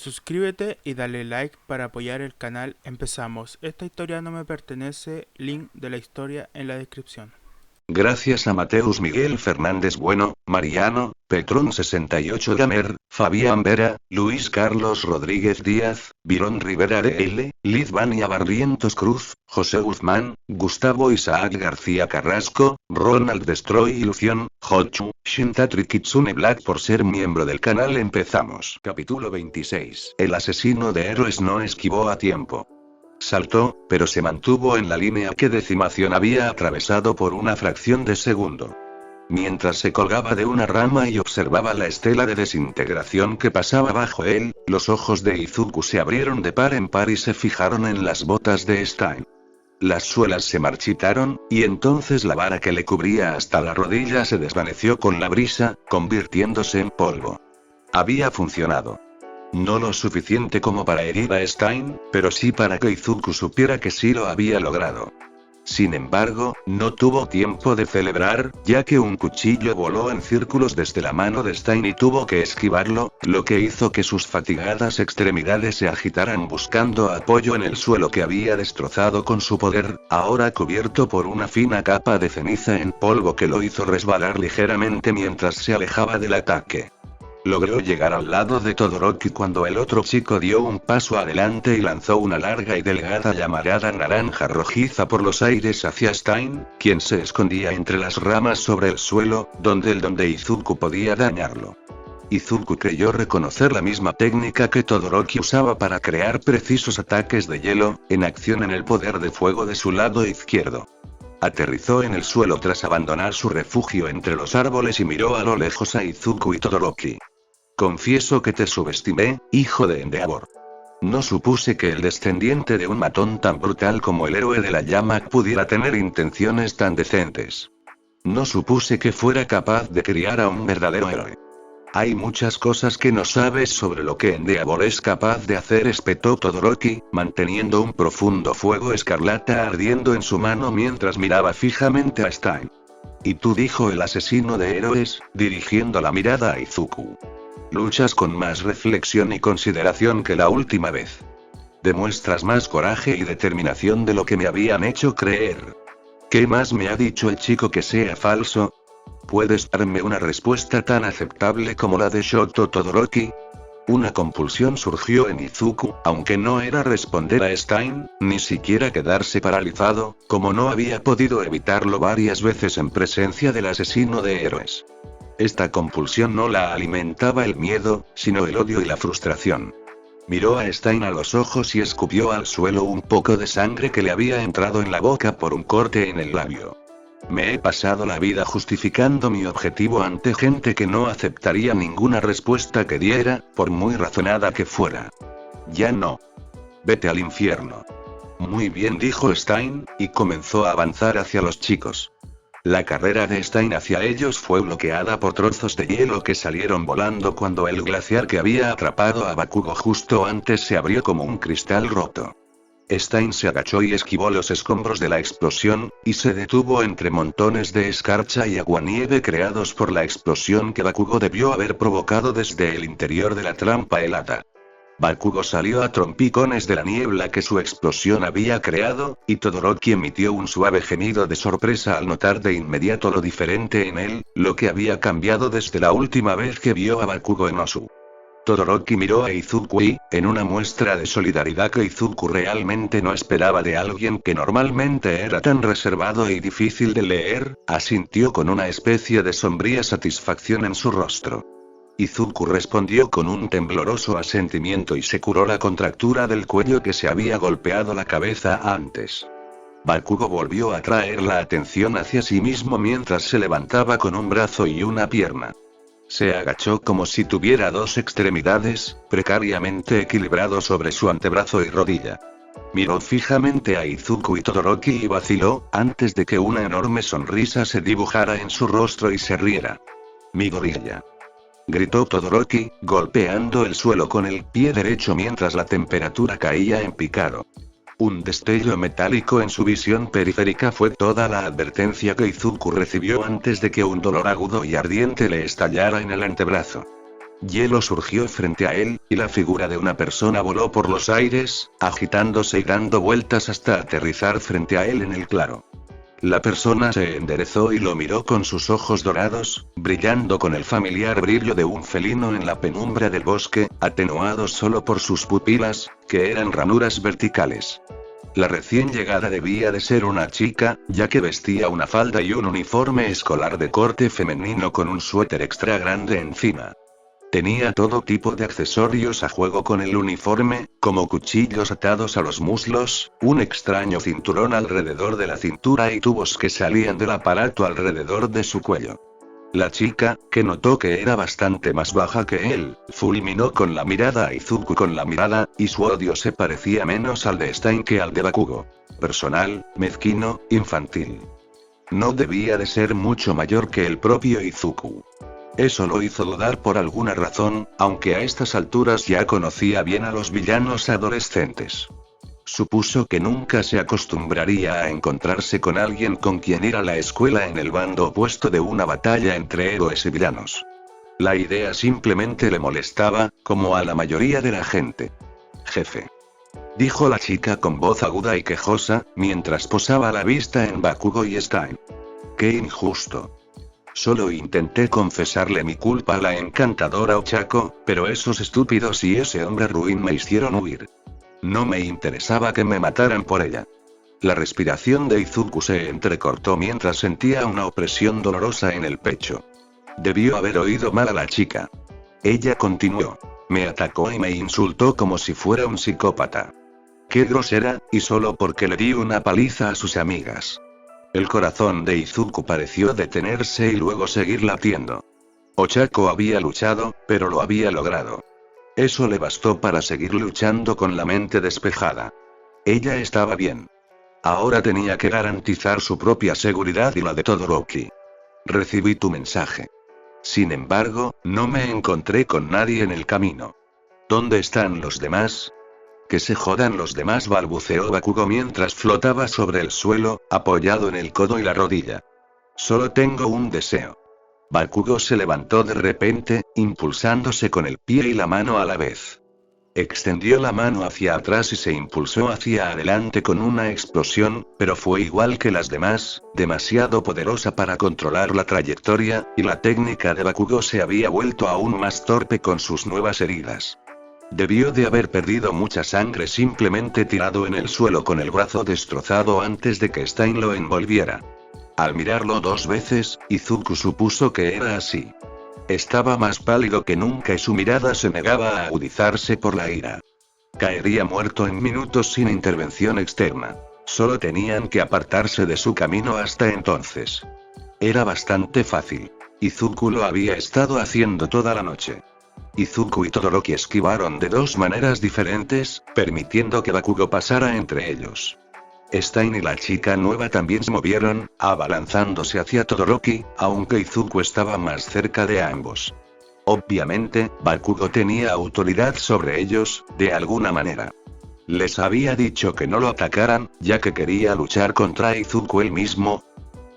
Suscríbete y dale like para apoyar el canal. Empezamos. Esta historia no me pertenece. Link de la historia en la descripción. Gracias a Mateus Miguel Fernández Bueno, Mariano, Petrón 68 Gamer, Fabián Vera, Luis Carlos Rodríguez Díaz, Virón Rivera DL, Lizvania Barrientos Cruz, José Guzmán, Gustavo Isaac García Carrasco, Ronald Destroy Ilusión, Hochu, Shintatri Kitsune Black. Por ser miembro del canal empezamos. Capítulo 26. El asesino de héroes no esquivó a tiempo. Saltó, pero se mantuvo en la línea que Decimación había atravesado por una fracción de segundo. Mientras se colgaba de una rama y observaba la estela de desintegración que pasaba bajo él, los ojos de Izuku se abrieron de par en par y se fijaron en las botas de Stein. Las suelas se marchitaron, y entonces la vara que le cubría hasta la rodilla se desvaneció con la brisa, convirtiéndose en polvo. Había funcionado. No lo suficiente como para herir a Stein, pero sí para que Izuku supiera que sí lo había logrado. Sin embargo, no tuvo tiempo de celebrar, ya que un cuchillo voló en círculos desde la mano de Stein y tuvo que esquivarlo, lo que hizo que sus fatigadas extremidades se agitaran buscando apoyo en el suelo que había destrozado con su poder, ahora cubierto por una fina capa de ceniza en polvo que lo hizo resbalar ligeramente mientras se alejaba del ataque. Logró llegar al lado de Todoroki cuando el otro chico dio un paso adelante y lanzó una larga y delgada llamarada naranja rojiza por los aires hacia Stein, quien se escondía entre las ramas sobre el suelo, donde el don de Izuku podía dañarlo. Izuku creyó reconocer la misma técnica que Todoroki usaba para crear precisos ataques de hielo, en acción en el poder de fuego de su lado izquierdo. Aterrizó en el suelo tras abandonar su refugio entre los árboles y miró a lo lejos a Izuku y Todoroki. Confieso que te subestimé, hijo de Endeavor. No supuse que el descendiente de un matón tan brutal como el héroe de la llama pudiera tener intenciones tan decentes. No supuse que fuera capaz de criar a un verdadero héroe. Hay muchas cosas que no sabes sobre lo que Endeavor es capaz de hacer, espetó Todoroki, manteniendo un profundo fuego escarlata ardiendo en su mano mientras miraba fijamente a Stein. Y tú, dijo el asesino de héroes, dirigiendo la mirada a Izuku. Luchas con más reflexión y consideración que la última vez. Demuestras más coraje y determinación de lo que me habían hecho creer. ¿Qué más me ha dicho el chico que sea falso? ¿Puedes darme una respuesta tan aceptable como la de Shoto Todoroki? Una compulsión surgió en Izuku, aunque no era responder a Stein, ni siquiera quedarse paralizado, como no había podido evitarlo varias veces en presencia del asesino de héroes. Esta compulsión no la alimentaba el miedo, sino el odio y la frustración. Miró a Stein a los ojos y escupió al suelo un poco de sangre que le había entrado en la boca por un corte en el labio. Me he pasado la vida justificando mi objetivo ante gente que no aceptaría ninguna respuesta que diera, por muy razonada que fuera. Ya no. Vete al infierno. Muy bien, dijo Stein, y comenzó a avanzar hacia los chicos. La carrera de Stein hacia ellos fue bloqueada por trozos de hielo que salieron volando cuando el glaciar que había atrapado a Bakugo justo antes se abrió como un cristal roto. Stein se agachó y esquivó los escombros de la explosión, y se detuvo entre montones de escarcha y aguanieve creados por la explosión que Bakugo debió haber provocado desde el interior de la trampa helada. Bakugo salió a trompicones de la niebla que su explosión había creado, y Todoroki emitió un suave gemido de sorpresa al notar de inmediato lo diferente en él, lo que había cambiado desde la última vez que vio a Bakugo en Osu. Todoroki miró a Izuku y, en una muestra de solidaridad que Izuku realmente no esperaba de alguien que normalmente era tan reservado y difícil de leer, asintió con una especie de sombría satisfacción en su rostro. Izuku respondió con un tembloroso asentimiento y se curó la contractura del cuello que se había golpeado la cabeza antes. Bakugo volvió a traer la atención hacia sí mismo mientras se levantaba con un brazo y una pierna. Se agachó como si tuviera dos extremidades, precariamente equilibrado sobre su antebrazo y rodilla. Miró fijamente a Izuku y Todoroki y vaciló, antes de que una enorme sonrisa se dibujara en su rostro y se riera. «Mi gorilla», gritó Todoroki, golpeando el suelo con el pie derecho mientras la temperatura caía en picado. Un destello metálico en su visión periférica fue toda la advertencia que Izuku recibió antes de que un dolor agudo y ardiente le estallara en el antebrazo. Hielo surgió frente a él, y la figura de una persona voló por los aires, agitándose y dando vueltas hasta aterrizar frente a él en el claro. La persona se enderezó y lo miró con sus ojos dorados, brillando con el familiar brillo de un felino en la penumbra del bosque, atenuados solo por sus pupilas, que eran ranuras verticales. La recién llegada debía de ser una chica, ya que vestía una falda y un uniforme escolar de corte femenino con un suéter extra grande encima. Tenía todo tipo de accesorios a juego con el uniforme, como cuchillos atados a los muslos, un extraño cinturón alrededor de la cintura y tubos que salían del aparato alrededor de su cuello. La chica, que notó que era bastante más baja que él, fulminó con la mirada a Izuku con la mirada, y su odio se parecía menos al de Stein que al de Bakugo. Personal, mezquino, infantil. No debía de ser mucho mayor que el propio Izuku. Eso lo hizo dudar por alguna razón, aunque a estas alturas ya conocía bien a los villanos adolescentes. Supuso que nunca se acostumbraría a encontrarse con alguien con quien ir a la escuela en el bando opuesto de una batalla entre héroes y villanos. La idea simplemente le molestaba, como a la mayoría de la gente. Jefe. Dijo la chica con voz aguda y quejosa, mientras posaba la vista en Bakugo y Stein. ¡Qué injusto! Solo intenté confesarle mi culpa a la encantadora Ochako, pero esos estúpidos y ese hombre ruin me hicieron huir. No me interesaba que me mataran por ella. La respiración de Izuku se entrecortó mientras sentía una opresión dolorosa en el pecho. Debió haber oído mal a la chica. Ella continuó. Me atacó y me insultó como si fuera un psicópata. Qué grosera, y solo porque le di una paliza a sus amigas. El corazón de Izuku pareció detenerse y luego seguir latiendo. Ochako había luchado, pero lo había logrado. Eso le bastó para seguir luchando con la mente despejada. Ella estaba bien. Ahora tenía que garantizar su propia seguridad y la de Todoroki. Recibí tu mensaje. Sin embargo, no me encontré con nadie en el camino. ¿Dónde están los demás? Que se jodan los demás, balbuceó Bakugo mientras flotaba sobre el suelo, apoyado en el codo y la rodilla. Solo tengo un deseo. Bakugo se levantó de repente, impulsándose con el pie y la mano a la vez. Extendió la mano hacia atrás y se impulsó hacia adelante con una explosión, pero fue igual que las demás, demasiado poderosa para controlar la trayectoria, y la técnica de Bakugo se había vuelto aún más torpe con sus nuevas heridas. Debió de haber perdido mucha sangre simplemente tirado en el suelo con el brazo destrozado antes de que Stein lo envolviera. Al mirarlo 2 veces, Izuku supuso que era así. Estaba más pálido que nunca y su mirada se negaba a agudizarse por la ira. Caería muerto en minutos sin intervención externa. Solo tenían que apartarse de su camino hasta entonces. Era bastante fácil. Izuku lo había estado haciendo toda la noche. Izuku y Todoroki esquivaron de 2 maneras diferentes, permitiendo que Bakugo pasara entre ellos. Stein y la chica nueva también se movieron, abalanzándose hacia Todoroki, aunque Izuku estaba más cerca de ambos. Obviamente, Bakugo tenía autoridad sobre ellos, de alguna manera. Les había dicho que no lo atacaran, ya que quería luchar contra Izuku él mismo.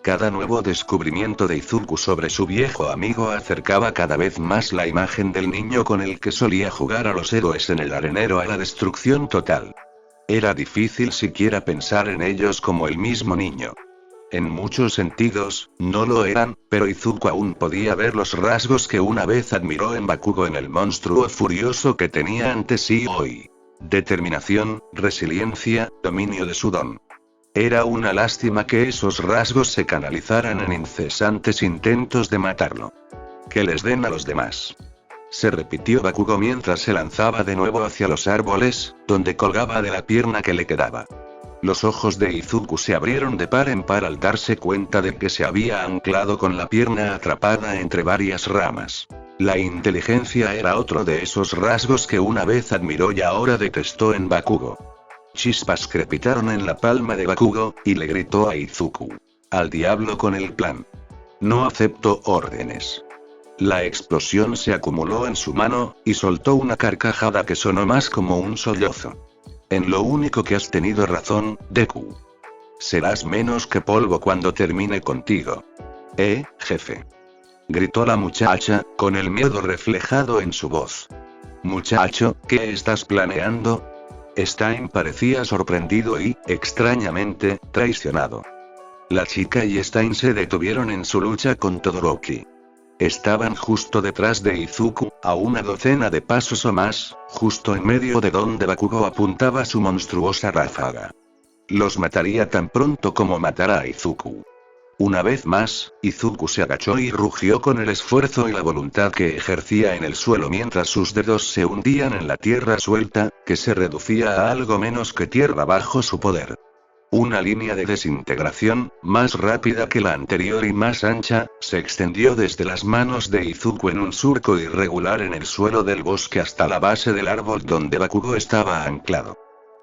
Cada nuevo descubrimiento de Izuku sobre su viejo amigo acercaba cada vez más la imagen del niño con el que solía jugar a los héroes en el arenero a la destrucción total. Era difícil siquiera pensar en ellos como el mismo niño. En muchos sentidos, no lo eran, pero Izuku aún podía ver los rasgos que una vez admiró en Bakugo en el monstruo furioso que tenía ante sí hoy. Determinación, resiliencia, dominio de su don. Era una lástima que esos rasgos se canalizaran en incesantes intentos de matarlo. Que les den a los demás. Se repitió Bakugo mientras se lanzaba de nuevo hacia los árboles, donde colgaba de la pierna que le quedaba. Los ojos de Izuku se abrieron de par en par al darse cuenta de que se había anclado con la pierna atrapada entre varias ramas. La inteligencia era otro de esos rasgos que una vez admiró y ahora detestó en Bakugo. Chispas crepitaron en la palma de Bakugo, y le gritó a Izuku. Al diablo con el plan. No acepto órdenes. La explosión se acumuló en su mano, y soltó una carcajada que sonó más como un sollozo. En lo único que has tenido razón, Deku. Serás menos que polvo cuando termine contigo. Jefe. Gritó la muchacha, con el miedo reflejado en su voz. Muchacho, ¿qué estás planeando? Stein parecía sorprendido y, extrañamente, traicionado. La chica y Stein se detuvieron en su lucha con Todoroki. Estaban justo detrás de Izuku, a una docena de pasos o más, justo en medio de donde Bakugo apuntaba su monstruosa ráfaga. Los mataría tan pronto como matara a Izuku. Una vez más, Izuku se agachó y rugió con el esfuerzo y la voluntad que ejercía en el suelo mientras sus dedos se hundían en la tierra suelta, que se reducía a algo menos que tierra bajo su poder. Una línea de desintegración, más rápida que la anterior y más ancha, se extendió desde las manos de Izuku en un surco irregular en el suelo del bosque hasta la base del árbol donde Bakugo estaba anclado.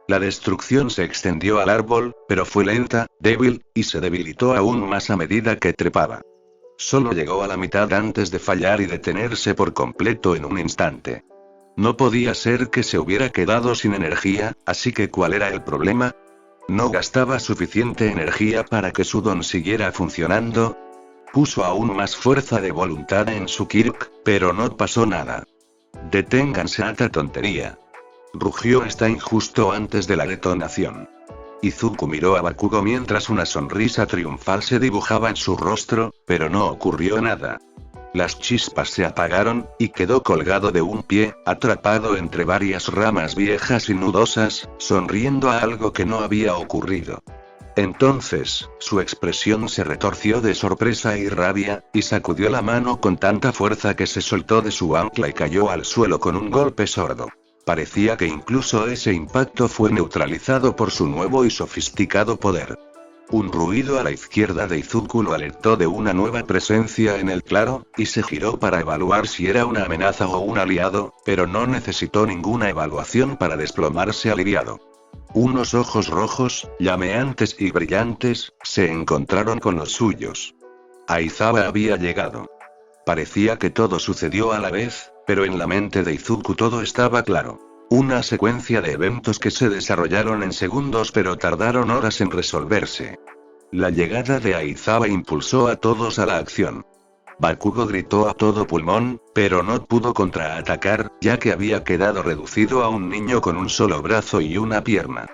La destrucción se extendió al árbol, pero fue lenta, débil, y se debilitó aún más a medida que trepaba. Solo llegó a la mitad antes de fallar y detenerse por completo en un instante. No podía ser que se hubiera quedado sin energía, así que ¿cuál era el problema? ¿No gastaba suficiente energía para que su don siguiera funcionando? Puso aún más fuerza de voluntad en su Kirk, pero no pasó nada. Deténganse a esta tontería. Rugió Stein justo antes de la detonación. Izuku miró a Bakugo mientras una sonrisa triunfal se dibujaba en su rostro, pero no ocurrió nada. Las chispas se apagaron, y quedó colgado de un pie, atrapado entre varias ramas viejas y nudosas, sonriendo a algo que no había ocurrido. Entonces, su expresión se retorció de sorpresa y rabia, y sacudió la mano con tanta fuerza que se soltó de su ancla y cayó al suelo con un golpe sordo. Parecía que incluso ese impacto fue neutralizado por su nuevo y sofisticado poder. Un ruido a la izquierda de Izuku lo alertó de una nueva presencia en el claro, y se giró para evaluar si era una amenaza o un aliado, pero no necesitó ninguna evaluación para desplomarse aliviado. Unos ojos rojos, llameantes y brillantes, se encontraron con los suyos. Aizawa había llegado. Parecía que todo sucedió a la vez, pero en la mente de Izuku todo estaba claro. Una secuencia de eventos que se desarrollaron en segundos pero tardaron horas en resolverse. La llegada de Aizawa impulsó a todos a la acción. Bakugo gritó a todo pulmón, pero no pudo contraatacar, ya que había quedado reducido a un niño con un solo brazo y una pierna.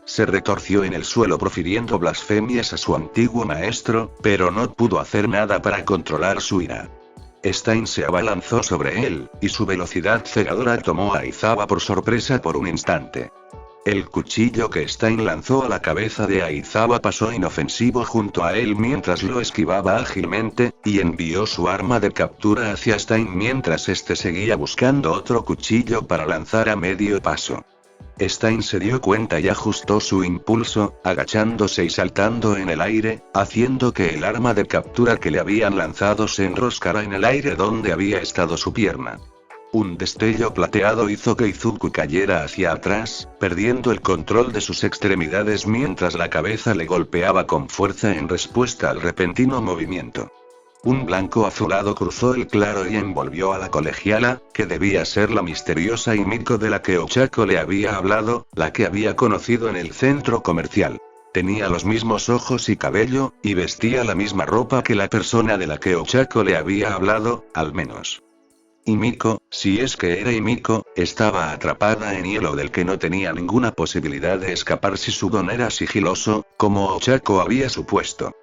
Se retorció en el suelo profiriendo blasfemias a su antiguo maestro, pero no pudo hacer nada para controlar su ira. Stein se abalanzó sobre él, y su velocidad cegadora tomó a Aizawa por sorpresa por un instante. El cuchillo que Stein lanzó a la cabeza de Aizawa pasó inofensivo junto a él mientras lo esquivaba ágilmente, y envió su arma de captura hacia Stein mientras este seguía buscando otro cuchillo para lanzar a medio paso. Stein se dio cuenta y ajustó su impulso, agachándose y saltando en el aire, haciendo que el arma de captura que le habían lanzado se enroscara en el aire donde había estado su pierna. Un destello plateado hizo que Izuku cayera hacia atrás, perdiendo el control de sus extremidades mientras la cabeza le golpeaba con fuerza en respuesta al repentino movimiento. Un blanco azulado cruzó el claro y envolvió a la colegiala, que debía ser la misteriosa Himiko de la que Ochako le había hablado, la que había conocido en el centro comercial. Tenía los mismos ojos y cabello, y vestía la misma ropa que la persona de la que Ochako le había hablado, al menos. Himiko, si es que era Himiko, estaba atrapada en hielo del que no tenía ninguna posibilidad de escapar si su don era sigiloso, como Ochako había supuesto.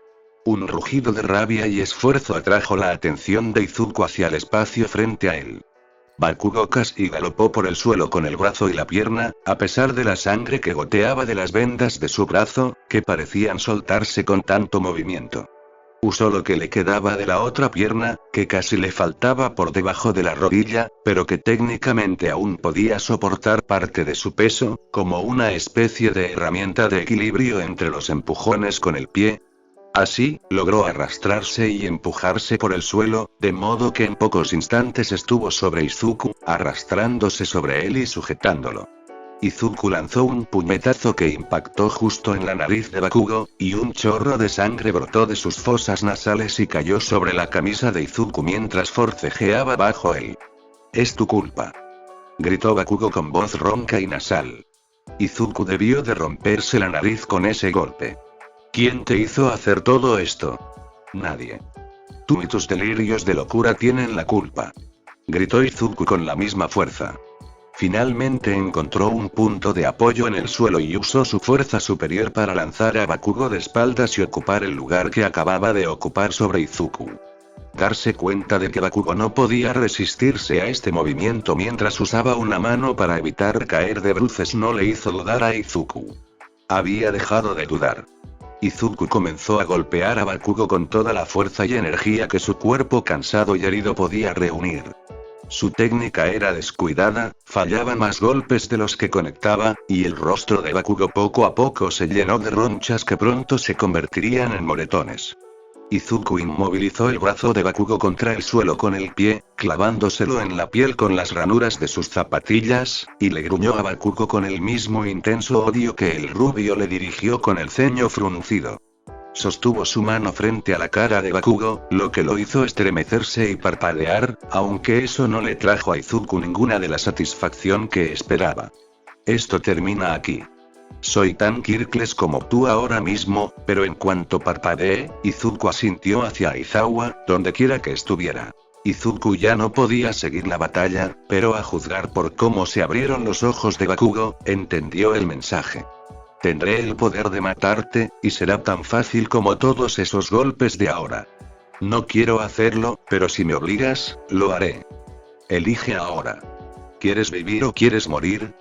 Un rugido de rabia y esfuerzo atrajo la atención de Izuku hacia el espacio frente a él. Bakugo casi galopó por el suelo con el brazo y la pierna, a pesar de la sangre que goteaba de las vendas de su brazo, que parecían soltarse con tanto movimiento. Usó lo que le quedaba de la otra pierna, que casi le faltaba por debajo de la rodilla, pero que técnicamente aún podía soportar parte de su peso, como una especie de herramienta de equilibrio entre los empujones con el pie. Así, logró arrastrarse y empujarse por el suelo, de modo que en pocos instantes estuvo sobre Izuku, arrastrándose sobre él y sujetándolo. Izuku lanzó un puñetazo que impactó justo en la nariz de Bakugo, y un chorro de sangre brotó de sus fosas nasales y cayó sobre la camisa de Izuku mientras forcejeaba bajo él. «Es tu culpa», gritó Bakugo con voz ronca y nasal. Izuku debió de romperse la nariz con ese golpe. «¿Quién te hizo hacer todo esto?» «Nadie». Tú y tus delirios de locura tienen la culpa. Gritó Izuku con la misma fuerza. Finalmente encontró un punto de apoyo en el suelo y usó su fuerza superior para lanzar a Bakugo de espaldas y ocupar el lugar que acababa de ocupar sobre Izuku. Darse cuenta de que Bakugo no podía resistirse a este movimiento mientras usaba una mano para evitar caer de bruces no le hizo dudar a Izuku. Había dejado de dudar. Izuku comenzó a golpear a Bakugo con toda la fuerza y energía que su cuerpo cansado y herido podía reunir. Su técnica era descuidada, fallaba más golpes de los que conectaba, y el rostro de Bakugo poco a poco se llenó de ronchas que pronto se convertirían en moretones. Izuku inmovilizó el brazo de Bakugo contra el suelo con el pie, clavándoselo en la piel con las ranuras de sus zapatillas, y le gruñó a Bakugo con el mismo intenso odio que el rubio le dirigió con el ceño fruncido. Sostuvo su mano frente a la cara de Bakugo, lo que lo hizo estremecerse y parpadear, aunque eso no le trajo a Izuku ninguna de la satisfacción que esperaba. Esto termina aquí. Soy tan Kirkles como tú ahora mismo, pero en cuanto parpadeé, Izuku asintió hacia Aizawa, donde quiera que estuviera. Izuku ya no podía seguir la batalla, pero a juzgar por cómo se abrieron los ojos de Bakugo, entendió el mensaje. Tendré el poder de matarte, y será tan fácil como todos esos golpes de ahora. No quiero hacerlo, pero si me obligas, lo haré. Elige ahora. ¿Quieres vivir o quieres morir?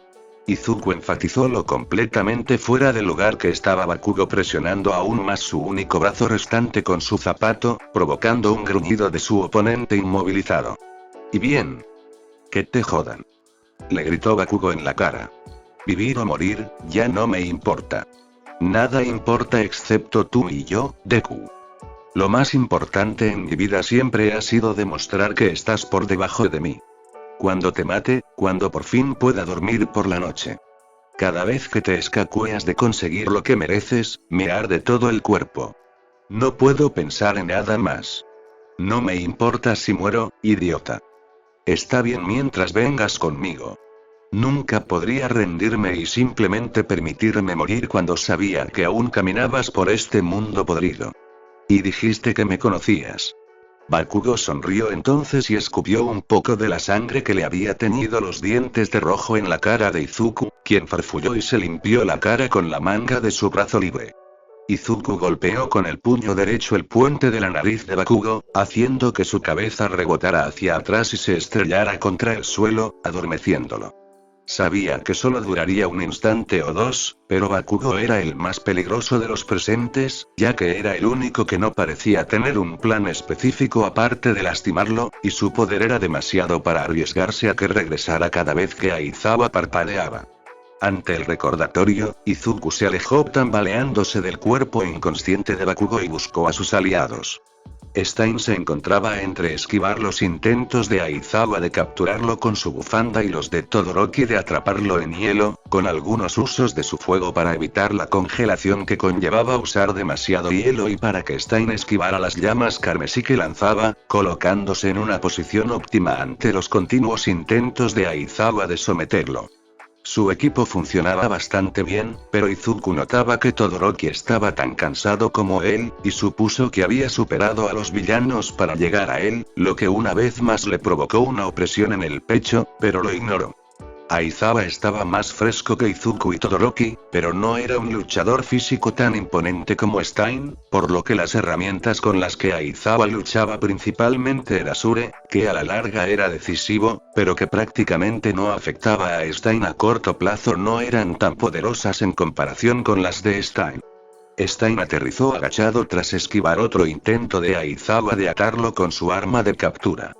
Izuku enfatizó lo completamente fuera de lugar que estaba Bakugo presionando aún más su único brazo restante con su zapato, provocando un gruñido de su oponente inmovilizado. Y bien. Que te jodan. Le gritó Bakugo en la cara. Vivir o morir, ya no me importa. Nada importa excepto tú y yo, Deku. Lo más importante en mi vida siempre ha sido demostrar que estás por debajo de mí. Cuando te mate, cuando por fin pueda dormir por la noche. Cada vez que te escacueas de conseguir lo que mereces, me arde todo el cuerpo. No puedo pensar en nada más. No me importa si muero, idiota. Está bien mientras vengas conmigo. Nunca podría rendirme y simplemente permitirme morir cuando sabía que aún caminabas por este mundo podrido. Y dijiste que me conocías. Bakugo sonrió entonces y escupió un poco de la sangre que le había teñido los dientes de rojo en la cara de Izuku, quien farfulló y se limpió la cara con la manga de su brazo libre. Izuku golpeó con el puño derecho el puente de la nariz de Bakugo, haciendo que su cabeza rebotara hacia atrás y se estrellara contra el suelo, adormeciéndolo. Sabía que solo duraría un instante o dos, pero Bakugo era el más peligroso de los presentes, ya que era el único que no parecía tener un plan específico aparte de lastimarlo, y su poder era demasiado para arriesgarse a que regresara cada vez que Aizawa parpadeaba. Ante el recordatorio, Izuku se alejó tambaleándose del cuerpo inconsciente de Bakugo y buscó a sus aliados. Stein se encontraba entre esquivar los intentos de Aizawa de capturarlo con su bufanda y los de Todoroki de atraparlo en hielo, con algunos usos de su fuego para evitar la congelación que conllevaba usar demasiado hielo y para que Stein esquivara las llamas carmesí que lanzaba, colocándose en una posición óptima ante los continuos intentos de Aizawa de someterlo. Su equipo funcionaba bastante bien, pero Izuku notaba que Todoroki estaba tan cansado como él, y supuso que había superado a los villanos para llegar a él, lo que una vez más le provocó una opresión en el pecho, pero lo ignoró. Aizawa estaba más fresco que Izuku y Todoroki, pero no era un luchador físico tan imponente como Stein, por lo que las herramientas con las que Aizawa luchaba principalmente era Sure, que a la larga era decisivo, pero que prácticamente no afectaba a Stein a corto plazo, no eran tan poderosas en comparación con las de Stein. Stein aterrizó agachado tras esquivar otro intento de Aizawa de atarlo con su arma de captura.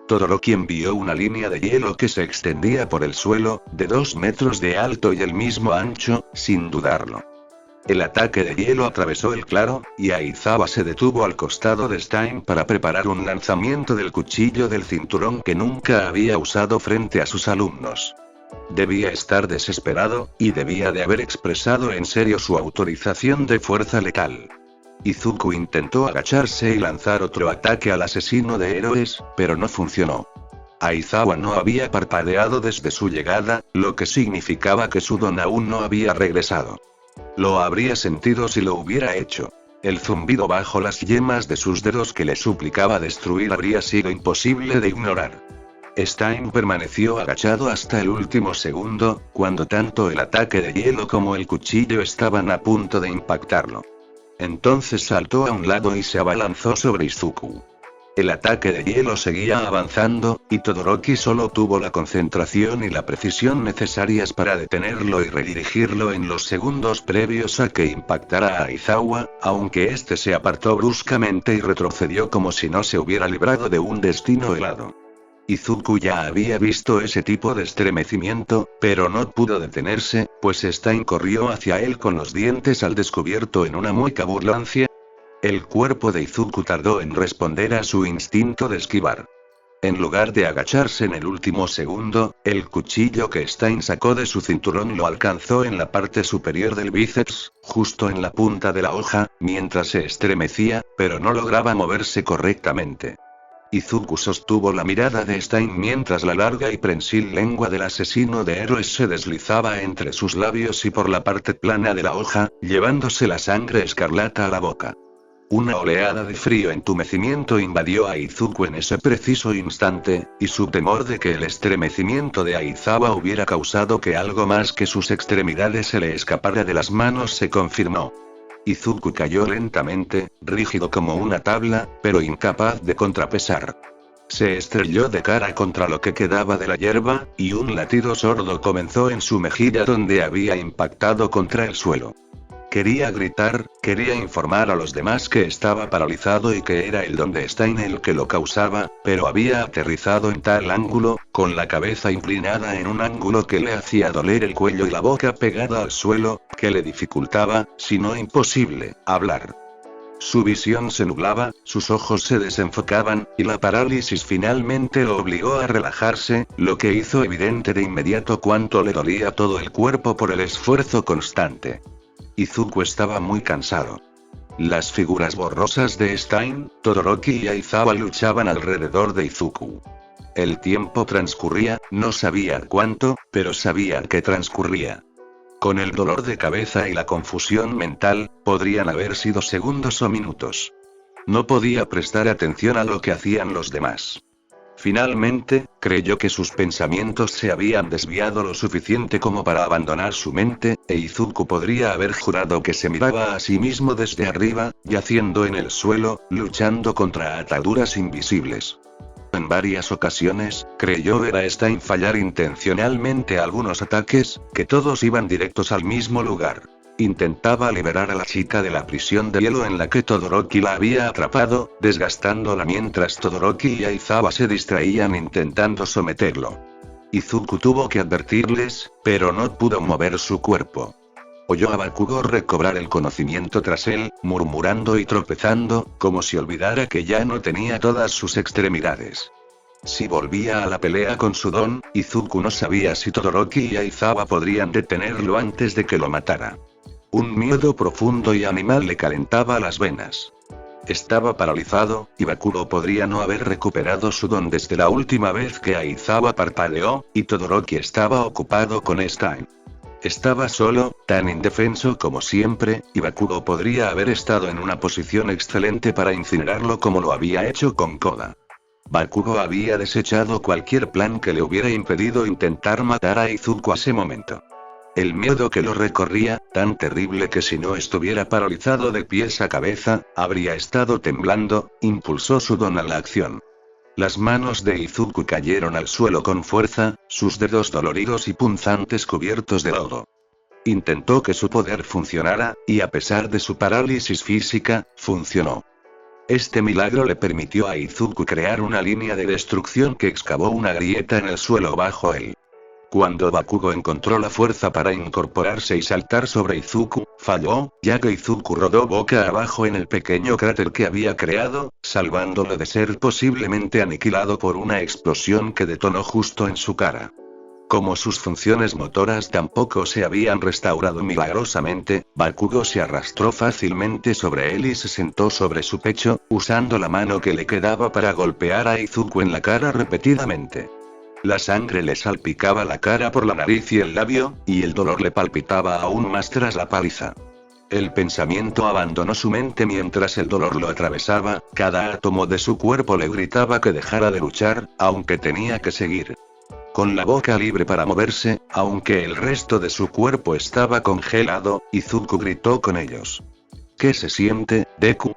Todoroki envió una línea de hielo que se extendía por el suelo, de 2 metros de alto y el mismo ancho, sin dudarlo. El ataque de hielo atravesó el claro, y Aizawa se detuvo al costado de Stein para preparar un lanzamiento del cuchillo del cinturón que nunca había usado frente a sus alumnos. Debía estar desesperado, y debía de haber expresado en serio su autorización de fuerza letal. Izuku intentó agacharse y lanzar otro ataque al asesino de héroes, pero no funcionó. Aizawa no había parpadeado desde su llegada, lo que significaba que su don aún no había regresado. Lo habría sentido si lo hubiera hecho. El zumbido bajo las yemas de sus dedos que le suplicaba destruir habría sido imposible de ignorar. Stein permaneció agachado hasta el último segundo, cuando tanto el ataque de hielo como el cuchillo estaban a punto de impactarlo. Entonces saltó a un lado y se abalanzó sobre Izuku. El ataque de hielo seguía avanzando, y Todoroki solo tuvo la concentración y la precisión necesarias para detenerlo y redirigirlo en los segundos previos a que impactara a Aizawa, aunque este se apartó bruscamente y retrocedió como si no se hubiera librado de un destino helado. Izuku ya había visto ese tipo de estremecimiento, pero no pudo detenerse, pues Stein corrió hacia él con los dientes al descubierto en una mueca burlancia. El cuerpo de Izuku tardó en responder a su instinto de esquivar. En lugar de agacharse en el último segundo, el cuchillo que Stein sacó de su cinturón lo alcanzó en la parte superior del bíceps, justo en la punta de la hoja, mientras se estremecía, pero no lograba moverse correctamente. Izuku sostuvo la mirada de Stein mientras la larga y prensil lengua del asesino de héroes se deslizaba entre sus labios y por la parte plana de la hoja, llevándose la sangre escarlata a la boca. Una oleada de frío entumecimiento invadió a Izuku en ese preciso instante, y su temor de que el estremecimiento de Aizawa hubiera causado que algo más que sus extremidades se le escapara de las manos se confirmó. Izuku cayó lentamente, rígido como una tabla, pero incapaz de contrapesar. Se estrelló de cara contra lo que quedaba de la hierba, y un latido sordo comenzó en su mejilla donde había impactado contra el suelo. Quería gritar, quería informar a los demás que estaba paralizado y que era el don de Stein el que lo causaba, pero había aterrizado en tal ángulo, con la cabeza inclinada en un ángulo que le hacía doler el cuello y la boca pegada al suelo, que le dificultaba, si no imposible, hablar. Su visión se nublaba, sus ojos se desenfocaban, y la parálisis finalmente lo obligó a relajarse, lo que hizo evidente de inmediato cuánto le dolía todo el cuerpo por el esfuerzo constante. Izuku estaba muy cansado. Las figuras borrosas de Stein, Todoroki y Aizawa luchaban alrededor de Izuku. El tiempo transcurría, no sabía cuánto, pero sabía que transcurría. Con el dolor de cabeza y la confusión mental, podrían haber sido segundos o minutos. No podía prestar atención a lo que hacían los demás. Finalmente, creyó que sus pensamientos se habían desviado lo suficiente como para abandonar su mente, e Izuku podría haber jurado que se miraba a sí mismo desde arriba, yaciendo en el suelo, luchando contra ataduras invisibles. En varias ocasiones, creyó ver a Stein fallar intencionalmente algunos ataques, que todos iban directos al mismo lugar. Intentaba liberar a la chica de la prisión de hielo en la que Todoroki la había atrapado, desgastándola mientras Todoroki y Aizawa se distraían intentando someterlo. Izuku tuvo que advertirles, pero no pudo mover su cuerpo. Oyó a Bakugo recobrar el conocimiento tras él, murmurando y tropezando, como si olvidara que ya no tenía todas sus extremidades. Si volvía a la pelea con su don, Izuku no sabía si Todoroki y Aizawa podrían detenerlo antes de que lo matara. Un miedo profundo y animal le calentaba las venas. Estaba paralizado, y Bakugo podría no haber recuperado su don desde la última vez que Aizawa parpadeó, y Todoroki estaba ocupado con Stein. Estaba solo, tan indefenso como siempre, y Bakugo podría haber estado en una posición excelente para incinerarlo como lo había hecho con Koda. Bakugo había desechado cualquier plan que le hubiera impedido intentar matar a Izuku a ese momento. El miedo que lo recorría, tan terrible que si no estuviera paralizado de pies a cabeza, habría estado temblando, impulsó su don a la acción. Las manos de Izuku cayeron al suelo con fuerza, sus dedos doloridos y punzantes cubiertos de lodo. Intentó que su poder funcionara, y a pesar de su parálisis física, funcionó. Este milagro le permitió a Izuku crear una línea de destrucción que excavó una grieta en el suelo bajo él. Cuando Bakugo encontró la fuerza para incorporarse y saltar sobre Izuku, falló, ya que Izuku rodó boca abajo en el pequeño cráter que había creado, salvándolo de ser posiblemente aniquilado por una explosión que detonó justo en su cara. Como sus funciones motoras tampoco se habían restaurado milagrosamente, Bakugo se arrastró fácilmente sobre él y se sentó sobre su pecho, usando la mano que le quedaba para golpear a Izuku en la cara repetidamente. La sangre le salpicaba la cara por la nariz y el labio, y el dolor le palpitaba aún más tras la paliza. El pensamiento abandonó su mente mientras el dolor lo atravesaba, cada átomo de su cuerpo le gritaba que dejara de luchar, aunque tenía que seguir. Con la boca libre para moverse, aunque el resto de su cuerpo estaba congelado, Izuku gritó con ellos. ¿Qué se siente, Deku?